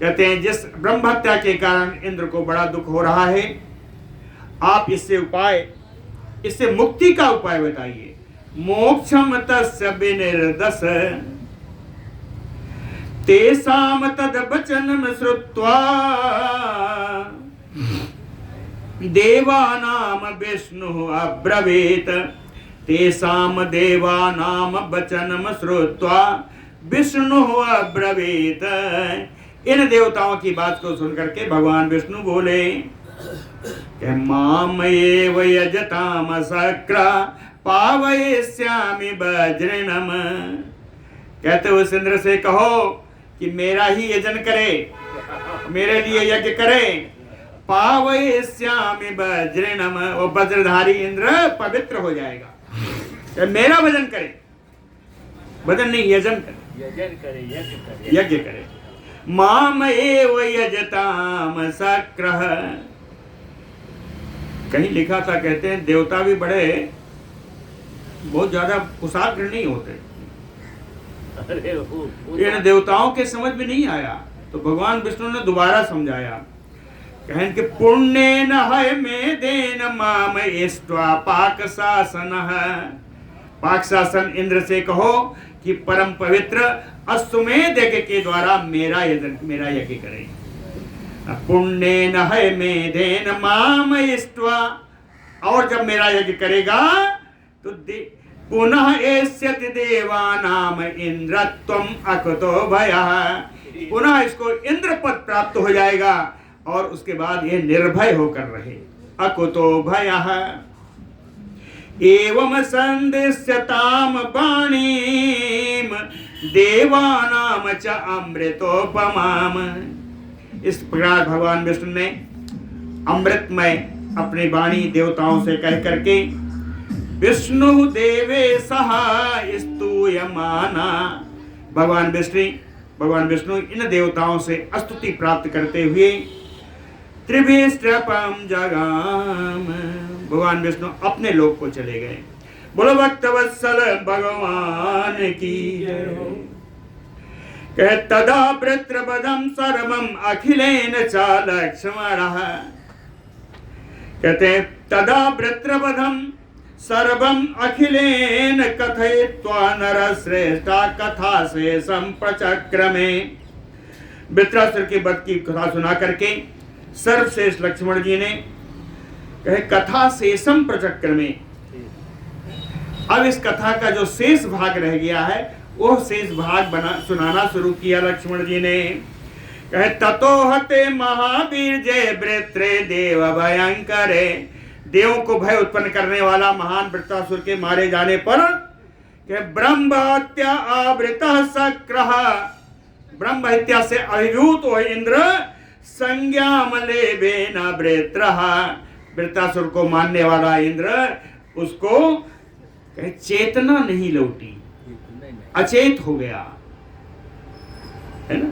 कहते हैं जिस ब्रह्म हत्या के कारण इंद्र को बड़ा दुख हो रहा है, आप इससे मुक्ति का उपाय बताइए। मोक्षम तस्य विनिर्दश तेषां तद वचनं श्रुत्वा देवानां विष्णु अब्रवीत, तेषां देवानां वचनं श्रुत्वा विष्णु अब्रवीत। इन देवताओं की बात को सुनकर के भगवान विष्णु बोले कि माम एव यजताम शक्रा पावयिष्यामि वज्रिणम, कहते उस इंद्र से कहो कि मेरा ही यजन करे, मेरे लिए यज्ञ करे। पावयिष्यामि वज्रिणम, वो वज्रधारी इंद्र पवित्र हो जाएगा। मेरा भजन करे, भजन नहीं यजन करे, यज्ञ करे। माम एव यजताम शक्रः, कहीं लिखा था, कहते हैं देवता भी बड़े बहुत ज्यादा कुशाग्र नहीं होते। इन देवताओं के समझ में नहीं आया, तो भगवान विष्णु ने दोबारा समझाया, कहें कि पुण्य न है में देन माम इष्ट्वा पाक शासन, पाक शासन इंद्र से कहो कि परम पवित्र अश्वमेध यज्ञ के द्वारा मेरा यज्ञ करें। पुण्य न है में देन माम इष्ट्वा, और जब मेरा यज्ञ करेगा तो पुनः एष्यति देवानाम इंद्रत्वम अकुतो भयः, पुनः इसको इंद्र पद प्राप्त हो जाएगा और उसके बाद ये निर्भय होकर रहे। अकुतो भयः एवं संदिश्यताम वाणीम देवानाम च अमृतोपमाम। इस प्रकार भगवान विष्णु ने अमृतमय अपनी वाणी देवताओं से कह करके विष्णु देवे सहा स्तूयमाना, भगवान विष्णु इन देवताओं से स्तुति प्राप्त करते हुए त्रिभिष्ट्रपम जगाम, भगवान विष्णु अपने लोक को चले गए। बोलो भक्तवत्सल भगवान की जय। कह तदा वृत्रपदम सर्वम अखिलेन च लक्ष्मणः, कहते तदा वृत्रपदम सर्वम अखिलेन कथयित्वा नरश्रेष्ठा कथा से संप्रचक्रमे। वृत्रासुर की वध की कथा सुना करके सर्वश्रेष्ठ लक्ष्मण जी ने कहे कथा शेषम प्रचक्रमे, अब इस कथा का जो शेष भाग रह गया है वो शेष भाग सुनाना शुरू किया लक्ष्मण जी ने। कहे ततो हते महावीर जय वृत्रे देव भयंकरे, देवों को भय उत्पन्न करने वाला महान वृत्रासुर के मारे जाने पर कि ब्रह्म हत्या आवृत सक्रह, ब्रह्म हत्या से अभिभूत हो इंद्र संज्ञाम लेबे न वृत्रः, वृत्रासुर को मानने वाला इंद्र उसको चेतना नहीं लौटी, अचेत हो गया, है ना।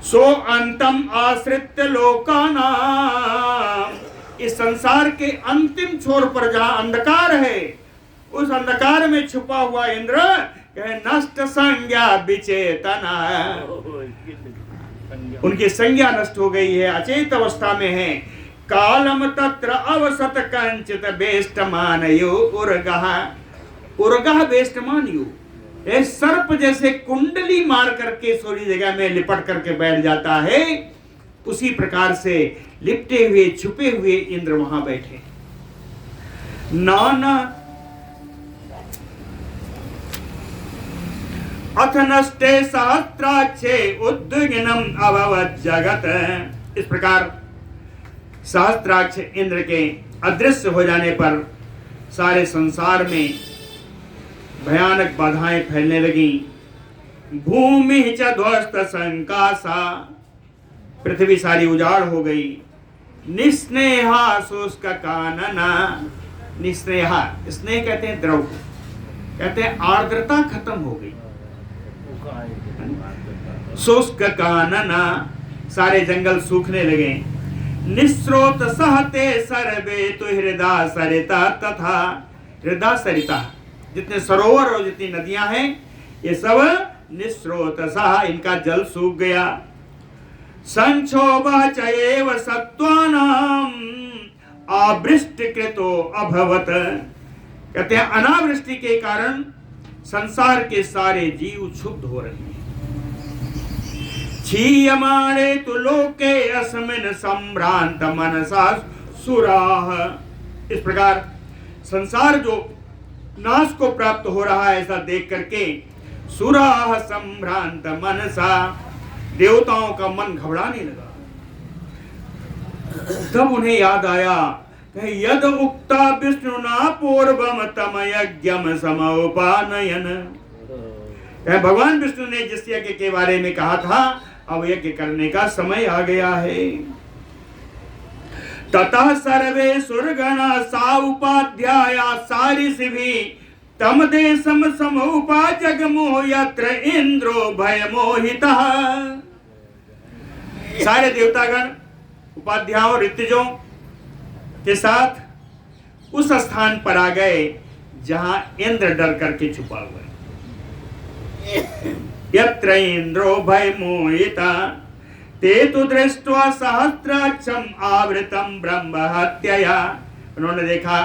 सो अंतम आश्रित लोकानाम, इस संसार के अंतिम छोर पर जहां अंधकार है, उस अंधकार में छुपा हुआ इंद्र कहे नष्ट संज्ञा विचेतना, उनकी संज्ञा नष्ट हो गई है, अचेत अवस्था में है। कालम तत्र अवसत कंचित बेष्टमानयो उर्गः, उर्गः बेष्टमानयो, ये सर्प जैसे कुंडली मार करके सोरी जगह में लिपट करके बैठ जाता है, उसी प्रकार से लिपटे हुए छुपे हुए इंद्र वहां बैठे। नाना अथ नष्टे सहस्त्राक्षे उद्विग्नम अभवत् जगत, इस प्रकार सहस्त्राक्ष इंद्र के अदृश्य हो जाने पर सारे संसार में भयानक बाधाएं फैलने लगी। भूमि च ध्वस्त संकासा, पृथ्वी सारी उजाड़ हो गई। निस्नेहा शुष्क कानना, निस्नेहा, स्नेह कहते हैं द्रव, कहते हैं आर्द्रता खत्म हो गई। शुष्क कानना, सारे जंगल सूखने लगे। निस्रोत सहते सर्वे तो हृदय सरिता तथा, हृदय सरिता, जितने सरोवर और जितनी नदियां हैं ये सब निस्रोत सह, इनका जल सूख गया। संक्षोभः च एव सत्त्वानां आवृष्टिकृतो अभवत्, कहते हैं अनावृष्टि के कारण संसार के सारे जीव क्षुब्ध हो रहे हैं। क्षीयमाणे तु लोके अस्मिन् संभ्रांत मनसा सुराः, इस प्रकार संसार जो नाश को प्राप्त हो रहा है ऐसा देख करके सुराः संभ्रांत मनसा, देवताओं का मन घबराने लगा। तब उन्हें याद आया यद उक्ता विष्णुना पूर्वम तम यज्ञम समोपानयन, भगवान विष्णु ने जिस यज्ञ के बारे में कहा था अब यज्ञ करने का समय आ गया है। ततः सर्वे सुरगणा सा उपाध्याया सारिषिभि तम देशम समोपा जगमो यत्र इंद्रो भयमोहितः, सारे देवतागण उपाध्यायों ऋतुजों के साथ उस स्थान पर आ गए जहां इंद्र डर करके छुपा हुआ है। यत्र इंद्रो भयमोहिता ते तु दृष्ट्वा सहस्राक्षम आवृतम ब्रह्म हत्या, उन्होंने देखा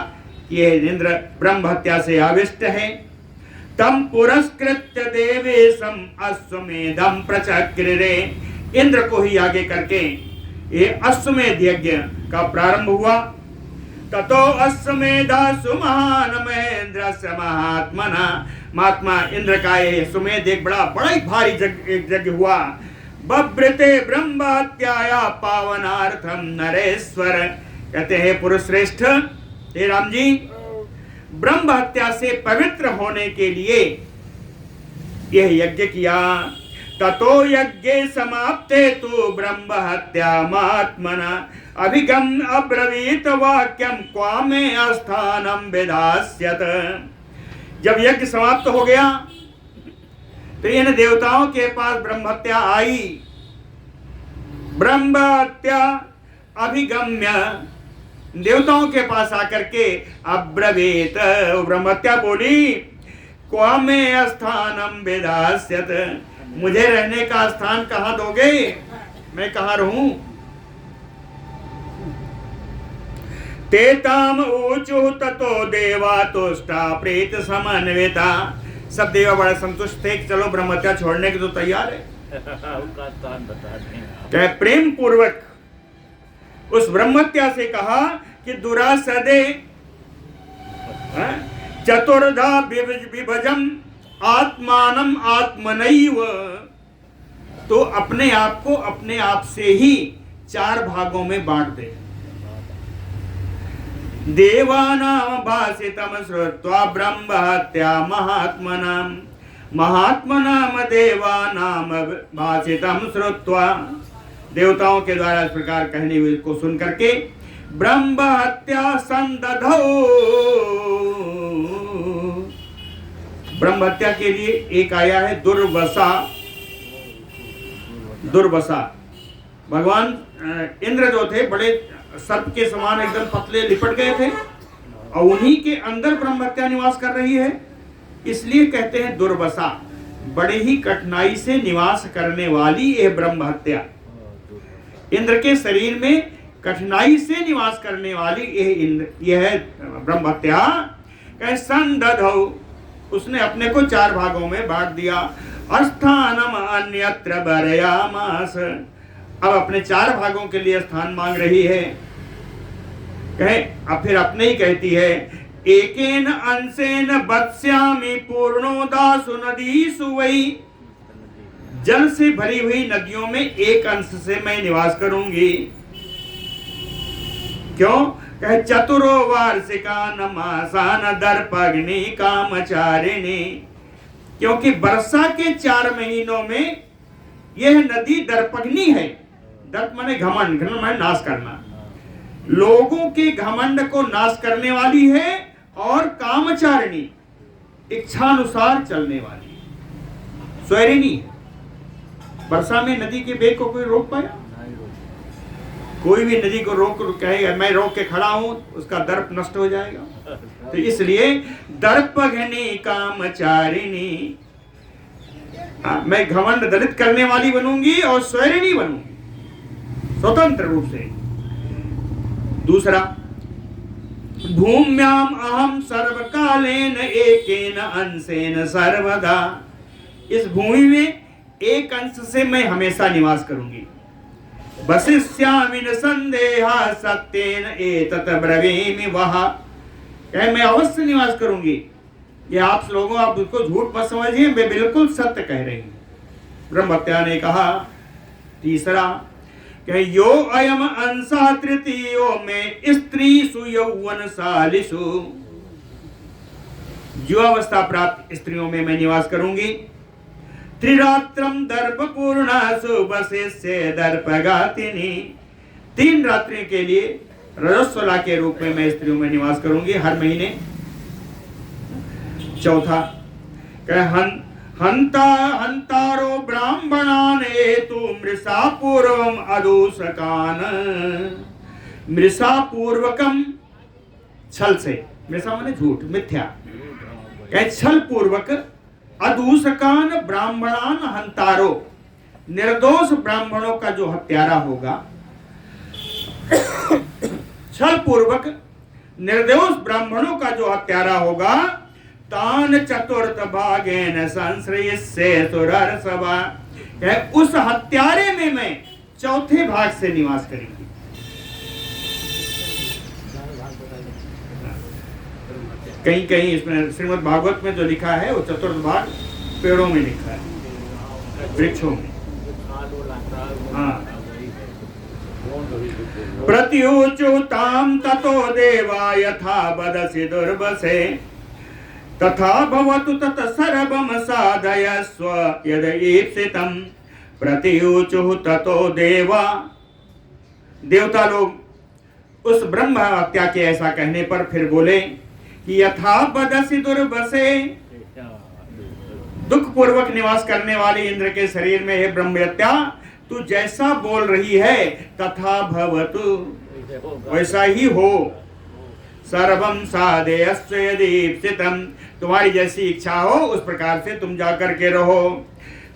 कि यह इंद्र ब्रह्म हत्या से आविष्ट है। तम पुरस्कृत्य देवेशम अश्वमेधम प्रचक्रिरे, इंद्र को ही आगे करके ये अश्वमेध यज्ञ का प्रारंभ हुआ। ततो अश्वमेधा सुमहान महेंद्रस्य महात्मना, महात्मा इंद्र का ये अश्वमेध एक बड़ा ही भारी यज्ञ हुआ। बभृते ब्रह्म हत्याया पावनार्थम नरेश्वर, कहते हैं पुरुष श्रेष्ठ हे राम जी, ब्रह्म हत्या से पवित्र होने के लिए यह यज्ञ किया। ततो यज्ञे समाप्ते तु ब्रह्म हत्या महात्मना अभिगम अब्रवीत वाक्यम क्वामे स्थानम विधास्यत, जब यज्ञ समाप्त हो गया तो इन देवताओं के पास ब्रह्म हत्या आई। ब्रह्म हत्या अभिगम्य, देवताओं के पास आकर के अब्रवीत, ब्रह्म हत्या बोली क्वामे स्थानम विधास्यत, मुझे रहने का स्थान कहां दोगे, मैं कहां रहूं। तेताम ऊचु ततो देवा तुष्टा प्रीत समन्विता, सब देवा बड़ा संतुष्ट थे कि चलो ब्रह्म हत्या छोड़ने के तो तैयार है। क्या प्रेम पूर्वक उस ब्रह्म हत्या से कहा कि दुरासदे चतुर्धा विभजम आत्मानम आत्मनैव, तो अपने आप को अपने आप से ही 4 भागों में बांट दे। देवानां भाषितं श्रुत्वा ब्रह्महत्या महात्मनां देवानां भाषितं श्रुत्वा, देवताओं के द्वारा इस प्रकार कहने हुए को सुन करके ब्रह्म हत्या संदधौ, ब्रह्म हत्या के लिए एक आया है दुर्वसा। दुर्वसा भगवान इंद्र जो थे बड़े सर्प के समान एकदम पतले लिपट गए थे और उन्हीं के अंदर ब्रह्म हत्या निवास कर रही है, इसलिए कहते हैं दुर्वसा। बड़े ही कठिनाई से निवास करने वाली यह ब्रह्म हत्या, इंद्र के शरीर में कठिनाई से निवास करने वाली यह ब्रह्म हत्या। कहे संदधौ, उसने अपने को 4 भागों में बांट दिया। अस्थानम अन्यत्र बरयामास, अब अपने 4 भागों के लिए स्थान मांग रही है। कहे अब फिर अपने ही कहती है, एकेन अंशेन बत्स्यामि पूर्णोदासु नदीसु वै, जल से भरी हुई नदियों में एक अंश से मैं निवास करूंगी। क्यों? कहे चतुरो वार्षिका नमासान दर्पग्नि कामचारिणी, क्योंकि वर्षा के 4 महीनों में यह नदी दर्पग्नि है। दर्प माने घमंड, घमंड माने नाश करना, लोगों के घमंड को नाश करने वाली है, और कामचारिणी इच्छानुसार चलने वाली, स्वैरिणी है। वर्षा में नदी के वेग को कोई रोक पाया? कोई भी नदी को रोक कहेगा मैं रोक के खड़ा हूं, उसका दर्प नष्ट हो जाएगा। तो इसलिए दर्पघ्नि कामचारिणी, मैं घमंड दलित करने वाली बनूंगी और स्वैरिणी बनूंगी स्वतंत्र रूप से। दूसरा, भूम्याम अहम सर्वकालेन एकेन अंशेन सर्वदा, इस भूमि में एक अंश से मैं हमेशा निवास करूंगी। वसिष्यामि न संदेहा सत्येन एतत् ब्रवीमि वह, कहे मैं अवश्य निवास करूंगी। ये आप लोगों, आप उसको झूठ मत समझिए, मैं बिल्कुल सत्य कह रही हूं। ब्रह्महत्या ने कहा। तीसरा, कहे यो अयम अंशः तृतीयो में स्त्रीषु यौवनशालिषु, युवावस्था प्राप्त स्त्रियों में मैं निवास करूंगी। त्रिरात्रम दर्पपूर्णासु वसिष्ये दर्पघातिनी, 3 रात्रि के लिए रजस्वला के रूप में मैं स्त्रियों में निवास करूंगी हर महीने। चौथा, हंतारो ब्राह्मणान हेतु मृषा पूर्वम अदूषकान, मृषा पूर्वकम छल से, मृषा माने झूठ, मिथ्या, छल पूर्वक अदूषकान ब्राह्मणान हंतारो, निर्दोष ब्राह्मणों का जो हत्यारा होगा, छल पूर्वक निर्दोष ब्राह्मणों का जो हत्यारा होगा, तान चतुर्थ भागेन संश्रयस्य सुरर्षभा, उस हत्यारे में मैं 4थे भाग से निवास करेंगी। कहीं कहीं इसमें श्रीमद् भागवत में जो लिखा है वो 4th भाग पेड़ों में लिखा है, वृक्षों में। हाँ, प्रत्युचु ताम ततो देवा यथा वदसि दुर्वसे, तथा भवतु तत सर्वम साधयस्व यद ईप्सितम्। प्रत्युचु ततो देवा, देवता लोग उस ब्रह्म हत्या के ऐसा कहने पर फिर बोले कि यथा वदसि दुर्वसे, दुख पूर्वक निवास करने वाले इंद्र के शरीर में है ब्रह्म हत्या, तू जैसा बोल रही है तथा भवतु, वैसा ही हो। सर्वम साधयस्व यदि ईप्सितम्, तुम्हारी जैसी इच्छा हो उस प्रकार से तुम जाकर के रहो।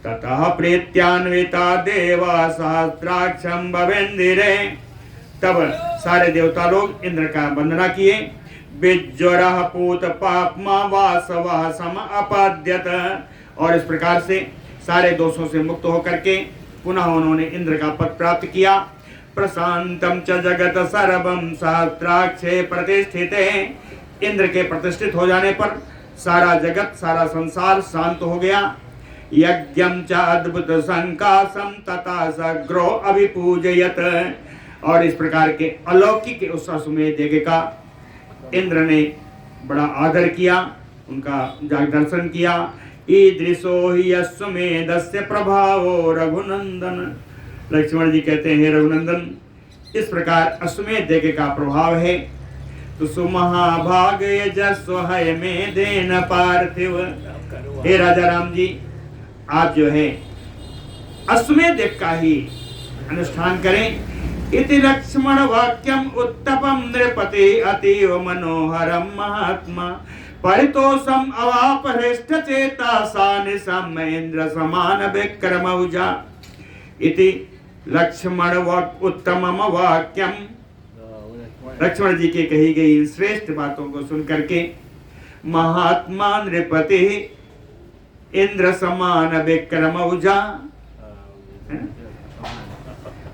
ततः प्रीत्यान्विता देवा सहस्राक्षं भवेन्दिरे, तब सारे देवता लोग इंद्र का वंदना किए। विज्वरः पूत पाप्मा वासवः सम अपद्यत, और इस प्रकार से सारे दोषों से मुक्त होकर के पुनः उन्होंने इंद्र का पद प्राप्त किया। प्रशांतम च जगत सर्वम सहस्राक्षे प्रतिष्ठिते, इंद्र के प्रतिष्ठित हो जाने पर सारा जगत, सारा संसार शांत हो गया। यज्ञम च अद्भुत संकासम तथा सग्रो अभिपूजयत, और इस प्रकार के अलौकिक उस अश्वमेध यज्ञ का इंद्र ने बड़ा आदर किया, उनका दर्शन किया। ईदृशो ही अश्वमेधस्य प्रभावो रघुनंदन। लक्ष्मण जी कहते हैं, रघुनंदन, इस प्रकार अश्वमेध यज्ञ का प्रभाव है। तो सुमहाभाग यजस्व है में देन पार्थिव। हे राजा राम जी, आप जो है अश्वमेध यज्ञ का ही अनुष्ठान करें। इति लक्ष्मण वाक्यम उत्तपम नृपते अतीव मनोहरम महात्मा परितोषम अवाप हृष्ट चेता सानिसम इंद्र समान विक्रमौजा। इति लक्ष्मण उत्तमम वाक्यम। लक्ष्मण जी के कही गई श्रेष्ठ बातों को सुन करके महात्मा नृपति इंद्र समान विक्रमौजा,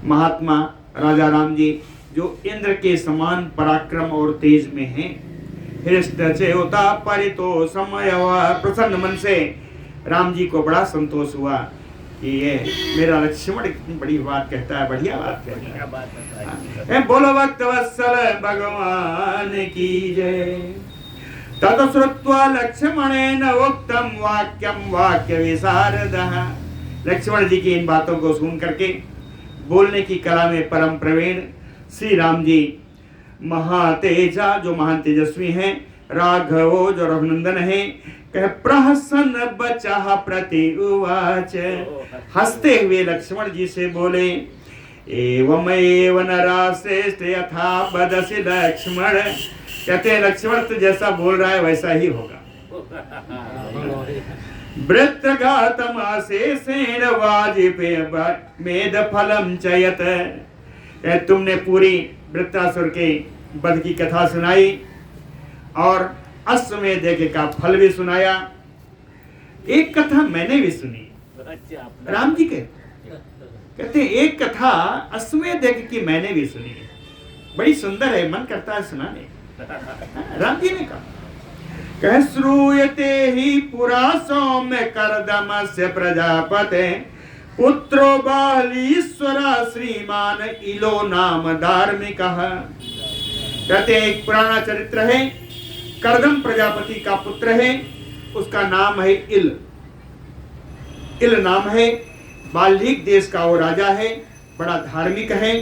महात्मा राजा राम जी जो इंद्र के समान पराक्रम और तेज में हैं, हृष्ट चेता परितो समय, प्रसन्न मन से राम जी को बड़ा संतोष हुआ कि ये मेरा लक्ष्मण कितनी बड़ी बात कहता है, बढ़िया बात कहता है। बोलो भक्त वत्सल भगवान की जय। तत श्रुत्वा लक्ष्मणेन उक्तम वाक्यम वाक्य विशारदः। लक्ष्मण जी की इन बातों को सुन करके बोलने की कला में परम प्रवीण श्री राम जी महातेजा, जो महान तेजस्वी हैं, राघवो जो रघुनंदन है, कह प्रहसन बचा प्रति उवाच। हंसते हुए लक्ष्मण जी से बोले, एवमेव नराश्रेष्ठ यथा बदसि लक्ष्मण। कहते हैं लक्ष्मण तो जैसा बोल रहा है वैसा ही होगा। वृत्रघातम अशेषेण वाजिपे मेद फलम चयत। तुमने पूरी वृत्रासुर के वध की कथा सुनाई और अश्वमेध यज्ञ का फल भी सुनाया। एक कथा मैंने भी सुनी। राम जी कहते हैं एक कथा अश्वमेध यज्ञ की मैंने भी सुनी, बड़ी सुंदर है, मन करता है सुनाने। राम जी ने कहा, कह श्रूयते ही पुरा सौम्य करदमस्य प्रजापते पुत्रो बालीश्वरा श्रीमान इलो नाम धार्मिक। कहते हैं एक पुराना चरित्र है, करदम प्रजापति का पुत्र है, उसका नाम है इल। इल नाम है, बाल्हिक देश का वो राजा है, बड़ा धार्मिक है।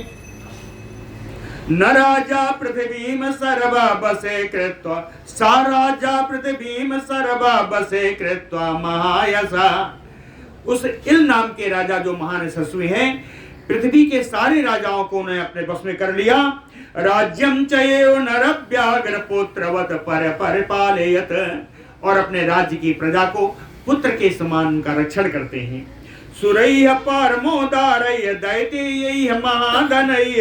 न राजा पृथ्वीम सर्वा बसे कृत्वा, सा राजा पृथ्वीम सर्वा बसे कृत्वा महायसा। उस इल नाम के राजा जो महान यशस्वी हैं, पृथ्वी के सारे राजाओं को उन्हें अपने बस में कर लिया। राज्यम चयो नरव्याघ्र पुत्रवत पर परिपालयत, और अपने राज्य की प्रजा को पुत्र के समान उनका रक्षण करते हैं। सुरैः परमोदारैः दैत्यैः महागणैः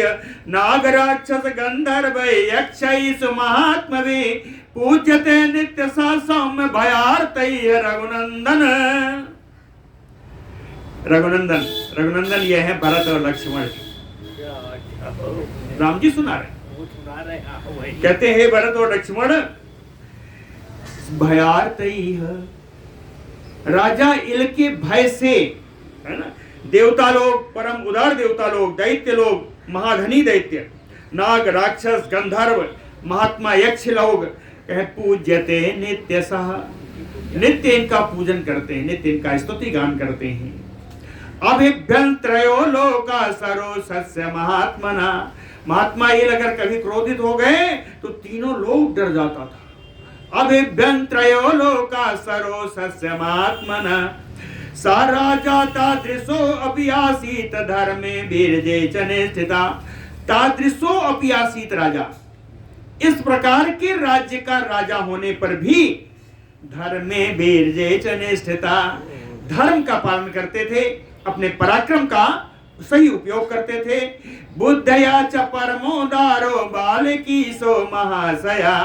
नागराक्षस गंधर्वैः यक्षैः सुमहात्मैः पूज्यते नित्य सा सौम्य भयार्तैः रघुनंदन। रघुनंदन, रघुनंदन ये है भरत और लक्ष्मण। राम जी सुना रहे, कहते हैं भरत और लक्ष्मण, भयार्तैः, राजा इल के भय से, है ना, देवता लोग, परम उदार देवता लोग, दैत्य लोग, महाधनी दैत्य, नाग राक्षस गंधर्व, महात्मा यक्ष लोग, कह पूज्यते नित्य सह, नित्य इनका पूजन करते हैं, नित्य इनका स्तुति गान करते हैं। अभिभ्यंत्रयो लोका सरो सस्य महात्मना। महात्मा ये अगर कभी क्रोधित हो गए तो तीनों लोग डर जाता था। अभिभ्यंत्रयो लोका सरो सस्य महात्मना सा राजा तादृशो अपि आसीत धर्मे वीर्ये च निष्ठिता। तादृशो अपि आसीत राजा, इस प्रकार के राज्य का राजा होने पर भी धर्मे वीर्ये च निष्ठिता, धर्म का पालन करते थे, अपने पराक्रम का सही उपयोग करते थे। बुद्धया च परमोदारो बालिकी सो महाशया।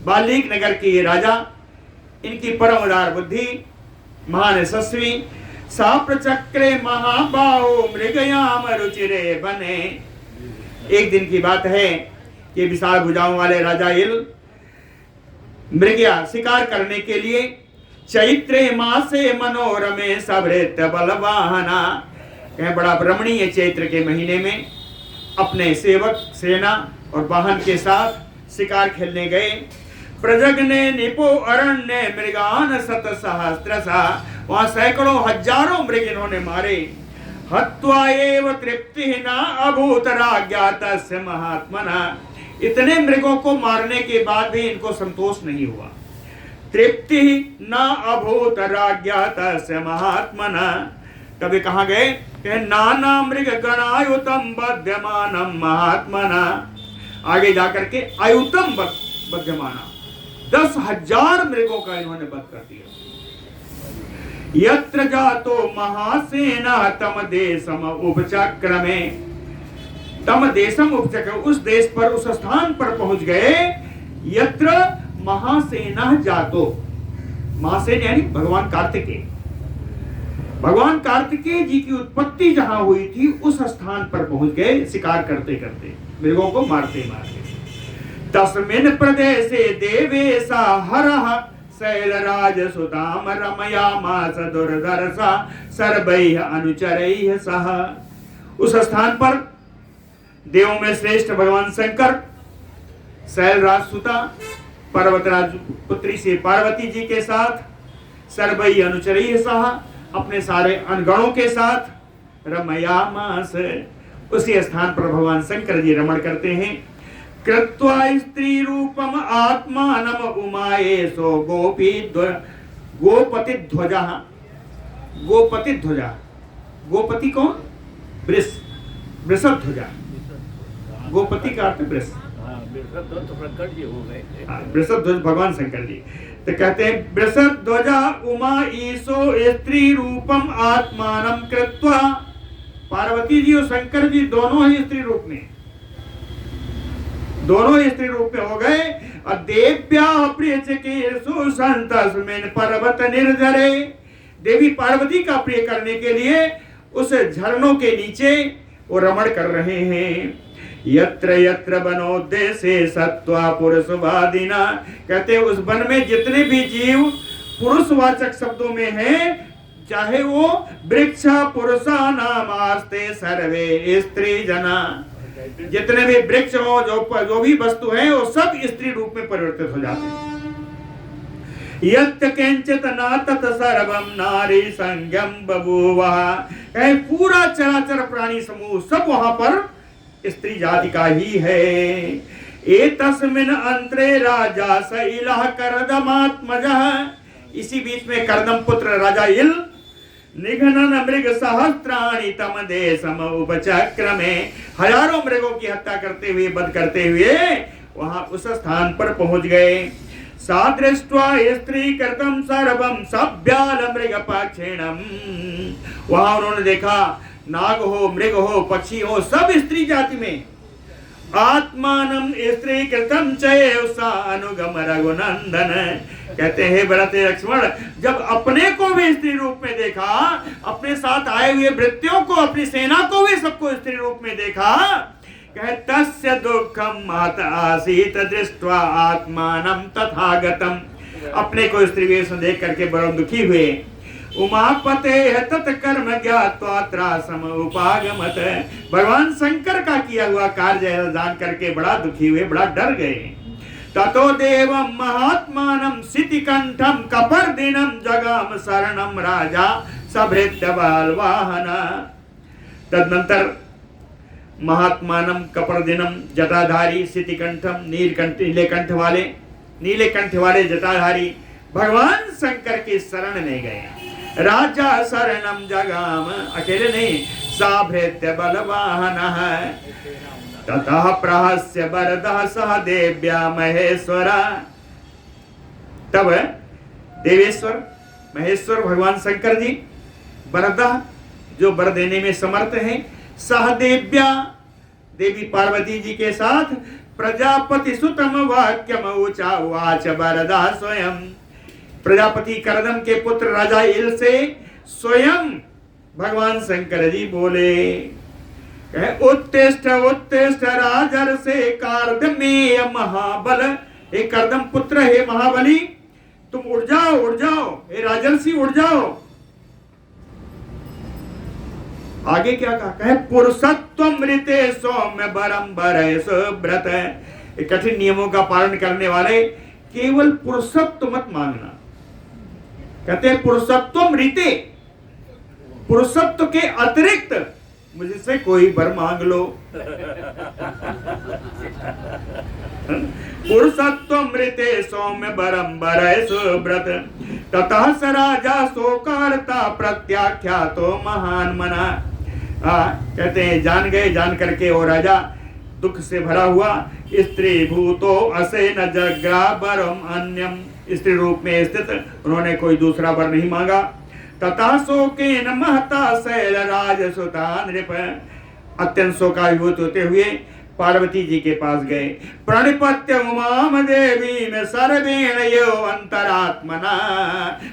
बालिक नगर के ये राजा, इनकी परम उदार बुद्धि, महान यशस्वी, साप्रचक्रे महाबाहो मृगयाम रुचिरे बने। एक दिन की बात है कि विशाल भुजाओं वाले राजा इल मृगया शिकार करने के लिए चैत्रे मासे मनोरमे सभृत बलवाहना, बड़ा रमणीय चैत्र के महीने में अपने सेवक, सेना और वाहन के साथ शिकार खेलने गए। प्रजग्ने निपो अरण्य मृगान सत सहस्त्रसा, वहां सैकड़ों हजारों मृग इन्होंने मारे। हत्वा एव तृप्ति न अभूत राज्ञातस्य महात्मना, इतने मृगों को मारने के बाद भी इनको संतोष नहीं हुआ। तृप्ति न अभूत राज्ञातस्य महात्मना, कभी कहाँ गए, कहे नाना मृग गणायुतम बध्यमानम महात्मना, आगे जाकर के आयुतम बध्यमाना, 10,000 मृगों का इन्होंने वध कर दिया। यत्र जातो महासेना तम देशम उपचक्रमे, तम देशम उपचक्र, उस देश पर, उस स्थान पर पहुंच गए। यत्र महासेना जातो, महासेन यानी भगवान कार्तिकेय, भगवान कार्तिकेय जी की उत्पत्ति जहां हुई थी उस स्थान पर पहुंच गए, शिकार करते करते, मृगों को मारते मारते। तस्मिन् प्रदेशे देवेशा हरः शैलराज सुताम रमयामास दुर्धर्षा सर्वैः अनुचरैः सह, उस स्थान पर देवों में श्रेष्ठ भगवान शंकर शैलराज सुता पर्वतराज पुत्री से पार्वती जी के साथ, सर्वैः अनुचरैः सह, अपने सारे अनगणों के साथ, रमयामास, उसी स्थान पर भगवान शंकर जी रमण करते हैं। कृत्वा स्त्री रूपम आत्मानम उमाये सो गोपी गोपति ध्वजा, गोपति ध्वजा, गोपति कौन, वृषभ ध्वजा, गोपति का अर्थ वृष, प्रकट जी हो गए, वृषभ ध्वज भगवान शंकर जी। तो कहते हैं वृषभ ध्वजा उमा ईसो स्त्री रूपम आत्मानम कृत्वा, पार्वती जी और शंकर जी दोनों ही स्त्री रूप में, दोनों ही स्त्री रूप में हो गए। और देव्या प्रिय चिकीर्षु संतस्मिन् पर्वत निर्जरे, देवी पार्वती का प्रिय करने के लिए उस झरनों के नीचे वो रमण कर रहे हैं। यत्र यत्र वनोद्देशे सत्वा पुरुषवादिना, कहते उस वन में जितने भी जीव पुरुषवाचक शब्दों में हैं, चाहे वो वृक्ष पुरुषा नामास्ते सर्वे स्त्री जना, जितने भी वृक्ष हो, जो भी वस्तु है, वो सब स्त्री रूप में परिवर्तित हो जाते हैं। यत् किंचित न तत् सर्वं नारी संज्ञम बभूवः, कहे पूरा चराचर प्राणी समूह सब वहां पर स्त्री जाति का ही है। एतस्मिन् अंतरे राजा शैलः कर्दमात्मजः, इसी बीच में कर्दम पुत्र राजा इल निघनन मृग सहस्त्राणि तम देशम उपचक्रमे, हजारों मृगों की हत्या करते हुए, वध करते हुए वहां उस स्थान पर पहुंच गए। सादृष्ट्वा स्त्री कृतम सर्वम सभ्याल मृग पक्षिणम, वहां उन्होंने देखा नाग हो, मृग हो, पक्षी हो, सब स्त्री जाति में। आत्मानम स्त्री कृतम चैव सा अनुगम रघुनंदन, कहते हैं भरत लक्ष्मण, जब अपने को भी स्त्री रूप में देखा, अपने साथ आए हुए भृत्यों को, अपनी सेना को भी सबको स्त्री रूप में देखा, कहे तस्य दुखम महत आसीत दृष्ट्वा आत्मानम तथागतम, अपने को स्त्री वेश में देख करके बड़े दुखी हुए। उमापते तत्कर्म ज्ञात्वा त्रासम उपागमत, भगवान शंकर का किया हुआ कार्य जान करके बड़ा दुखी हुए, बड़ा डर गए। ततो देवम महात्मानम सितिकंठम कपर्दिनम जगाम शरणम राजा सभृत्य बालवाहना, तदनंतर महात्मानम कपर्दिनम जटाधारी सितिकंठम नीले कंठ वाले जटाधारी भगवान शंकर की शरण में गए। राजा शरणम जगाम, अकेले नहीं, साभृत्य बलवाहनः, ततः प्रहस्य वरदः सह देव्या महेश्वरा, तब देवेश्वर महेश्वर भगवान शंकर जी वरदः, जो वर देने में समर्थ हैं, सहदेव्या, देवी पार्वती जी के साथ, प्रजापति सुतम वाक्यम ऊचा वाच वरदा स्वयं, प्रजापति कर्दम के पुत्र राजा इल से स्वयं भगवान शंकर जी बोले, उत्तिष्ठ उत्तिष्ठ राजर से कार्दमेय महाबल, हे कर्दम पुत्र, हे महाबली, तुम उड़ जाओ, हे राजर्षि उड़ जाओ। आगे क्या कहा, कहे पुरुषत्व मृते सौम्य बरम बर सुब्रत, ये कठिन नियमों का पालन करने वाले, केवल पुरुषत्व मत मांगना। कहते हैं पुरुषत्वम रीते, पुरुषत्व के अतिरिक्त मुझसे कोई वर मांग लो। पुरुषत्वम रीते सौम्य बरम बरय सुव्रत ततः स राजा शोकारता प्रत्याख्यातो महान मना। कहते हैं जान गए, जान करके वो राजा दुख से भरा हुआ, स्त्री भूतो असे न जग्रा वरम अन्यम, स्त्री रूप में स्थित उन्होंने कोई दूसरा वर नहीं मांगा। तथा शोकेन महता शैल राज सुता नृप, अत्यंत शोकाभिभूत होते हुए पार्वती जी के पास गए। प्रणिपत्य उमाम देवी में सर्वेण यो अंतरात्मना,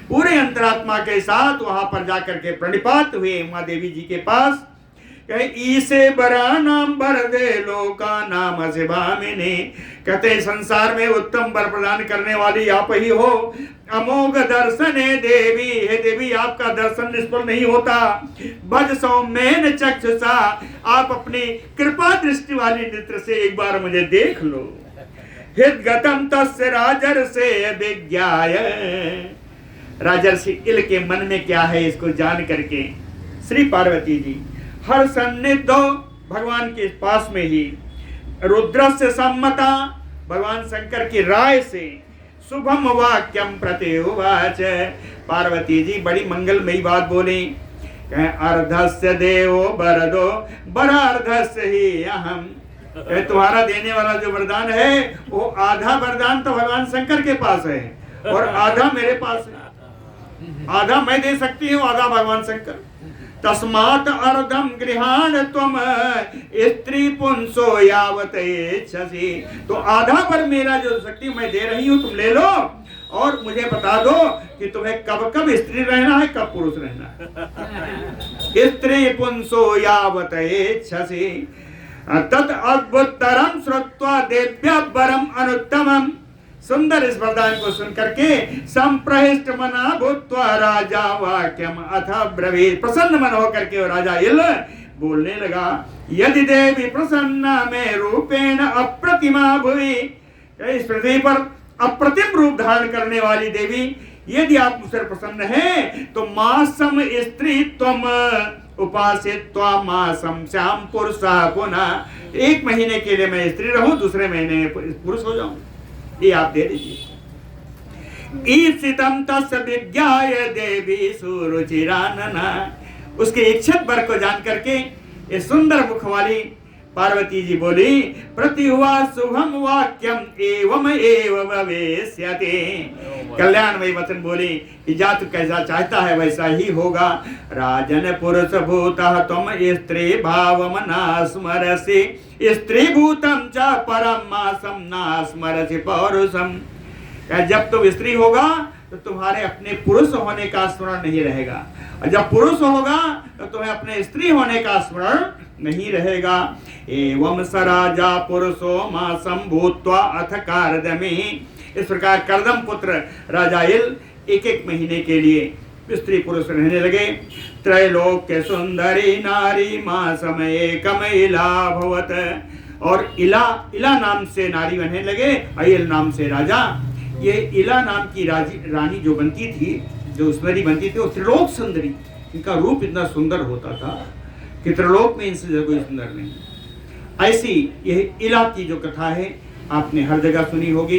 पूरे अंतरात्मा के साथ वहां पर जाकर के प्रणिपात हुए उमा देवी जी के पास। ईसे बरा नाम बर दे लोका नाम से भामिनी, कहते संसार में उत्तम वर प्रदान करने वाली आप ही हो। अमोघ दर्शने देवी, हे देवी आपका दर्शन निष्फल नहीं होता। भज सौम्येन चक्षुषा, आप अपनी कृपा दृष्टि वाली नेत्र से एक बार मुझे देख लो। हित गतम तस्य राजर्षे विज्ञाय, राजर्षि इल के मन में क्या है इसको जान करके श्री पार्वती जी हर सन्निधो, भगवान के पास में ही, रुद्र से सम्मता, भगवान शंकर की राय से, शुभम वाक्यम प्रत्युवाच, पार्वती जी बड़ी मंगलमयी बात बोली। अर्धस्य देवो वरदो वरार्धस्य ही अहम, तुम्हारा देने वाला जो वरदान है वो आधा वरदान तो भगवान शंकर के पास है और आधा मेरे पास है। आधा मैं दे सकती हूँ, आधा भगवान शंकर। तस्मात् अर्धम गृहाण त्वम स्त्री पुंसो यावत इच्छसि, तो आधा पर मेरा जो शक्ति मैं दे रही हूँ तुम ले लो, और मुझे बता दो कि तुम्हें कब कब स्त्री रहना है, कब पुरुष रहना है। स्त्री पुंसो यावत इच्छसि तत् अद्भुतरम श्रुत्वा देव्या वरम अनुत्तमम, सुंदर इस वरदान को सुन करके संप्रहिष्ट मना भूत्वा राजा वाक्यम अथ ब्रवीत, प्रसन्न मन होकर के राजा इल बोलने लगा। यदि देवी प्रसन्ना में रूपेण अप्रतिमा भुवि, इस पृथ्वी पर अप्रतिम रूप धारण करने वाली देवी यदि आप मुझसे प्रसन्न हैं तो मासम स्त्री त्वम उपासित्वा मासम श्याम पुरुषा पुनः, 1 महीने के लिए मैं स्त्री रहूं, दूसरे महीने पुरुष हो जाऊं, ये आप दे दीजिए। ईप्सितम तस्य विज्ञाय देवी सुरुचिरानना, उसके इच्छित वर को जान करके ये सुंदर मुख वाली पार्वती जी बोली, प्रतिहुआ शुभम वाक्यम एवं एव भविष्यति, कल्याणमयी वचन बोली कि जा तू कैसा चाहता है वैसा ही होगा। राजन पुरुष भूतः त्वम स्त्री भावम न स्मरसि, स्त्री भूतम च परम मासम न स्मरसि पौरुषम, जब तुम स्त्री होगा तो तुम्हारे अपने पुरुष होने का स्मरण नहीं रहेगा, और जब पुरुष होगा तो तुम्हें अपने स्त्री होने का स्मरण नहीं रहेगा। एवं स राजा पुरुषो मासम भूत्वा अथ कारदमी, इस प्रकार करदम पुत्र राजा इल 1 महीने के लिए स्त्री पुरुष रहने लगे। त्रैलोक्य सुंदरी नारी मासम एकम इला भवत, और इला नाम से नारी बनने लगे, अयल नाम से राजा। ये इला नाम की रानी जो बनती थी, जो सुंदरी बनती थी, वो त्रिलोक सुंदरी, इनका रूप इतना सुंदर होता था कि त्रिलोक में इनसे कोई सुंदर नहीं। ऐसी यह इला की जो कथा है आपने हर जगह सुनी होगी।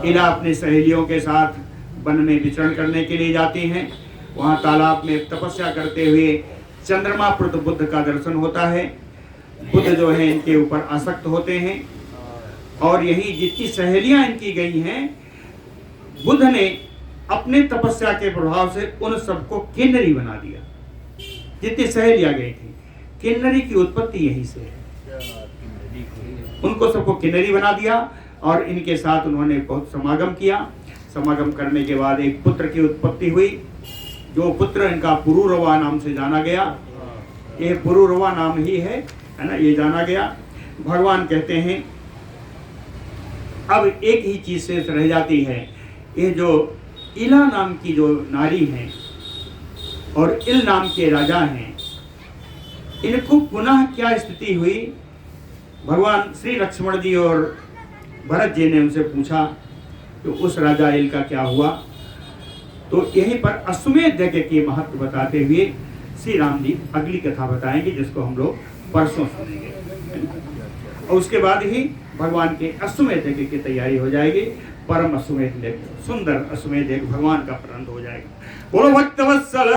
इला अपने सहेलियों के साथ वन में विचरण करने के लिए जाती हैं, वहाँ तालाब में तपस्या करते हुए चंद्रमा प्रत बुद्ध का दर्शन होता है। बुद्ध जो है इनके ऊपर आसक्त होते हैं, और यही जितनी सहेलियां इनकी गई हैं, बुद्ध ने अपने तपस्या के प्रभाव से उन सबको किन्नरी बना दिया। जितनी सहेलियां गई थी, किन्नरी की उत्पत्ति यहीं से है, उनको सबको किन्नरी बना दिया, और इनके साथ उन्होंने बहुत समागम किया। समागम करने के बाद एक पुत्र की उत्पत्ति हुई, जो पुत्र इनका पुरुरवा नाम से जाना गया। ये पुरुरवा नाम ही है ना, ये जाना गया। भगवान कहते हैं अब एक ही चीज से रह जाती है, ये जो इला नाम की जो नारी हैं और इल नाम के राजा हैं, इनको पुनः क्या स्थिति हुई भगवान श्री लक्ष्मण जी और भरत जी ने उनसे पूछा कि उस राजा इल का क्या हुआ। तो यहीं पर अश्वमेध यज्ञ के महत्व बताते हुए श्री राम जी अगली कथा बताएंगे, जिसको हम लोग परसों सुनेंगे। और उसके बाद ही भगवान के अश्वमेध यज्ञ की तैयारी हो जाएगी। परम अश्वमेध यज्ञ, सुंदर अश्वमेध यज्ञ भगवान का प्रारंभ हो जाएगा। बोलो भक्तवत्सल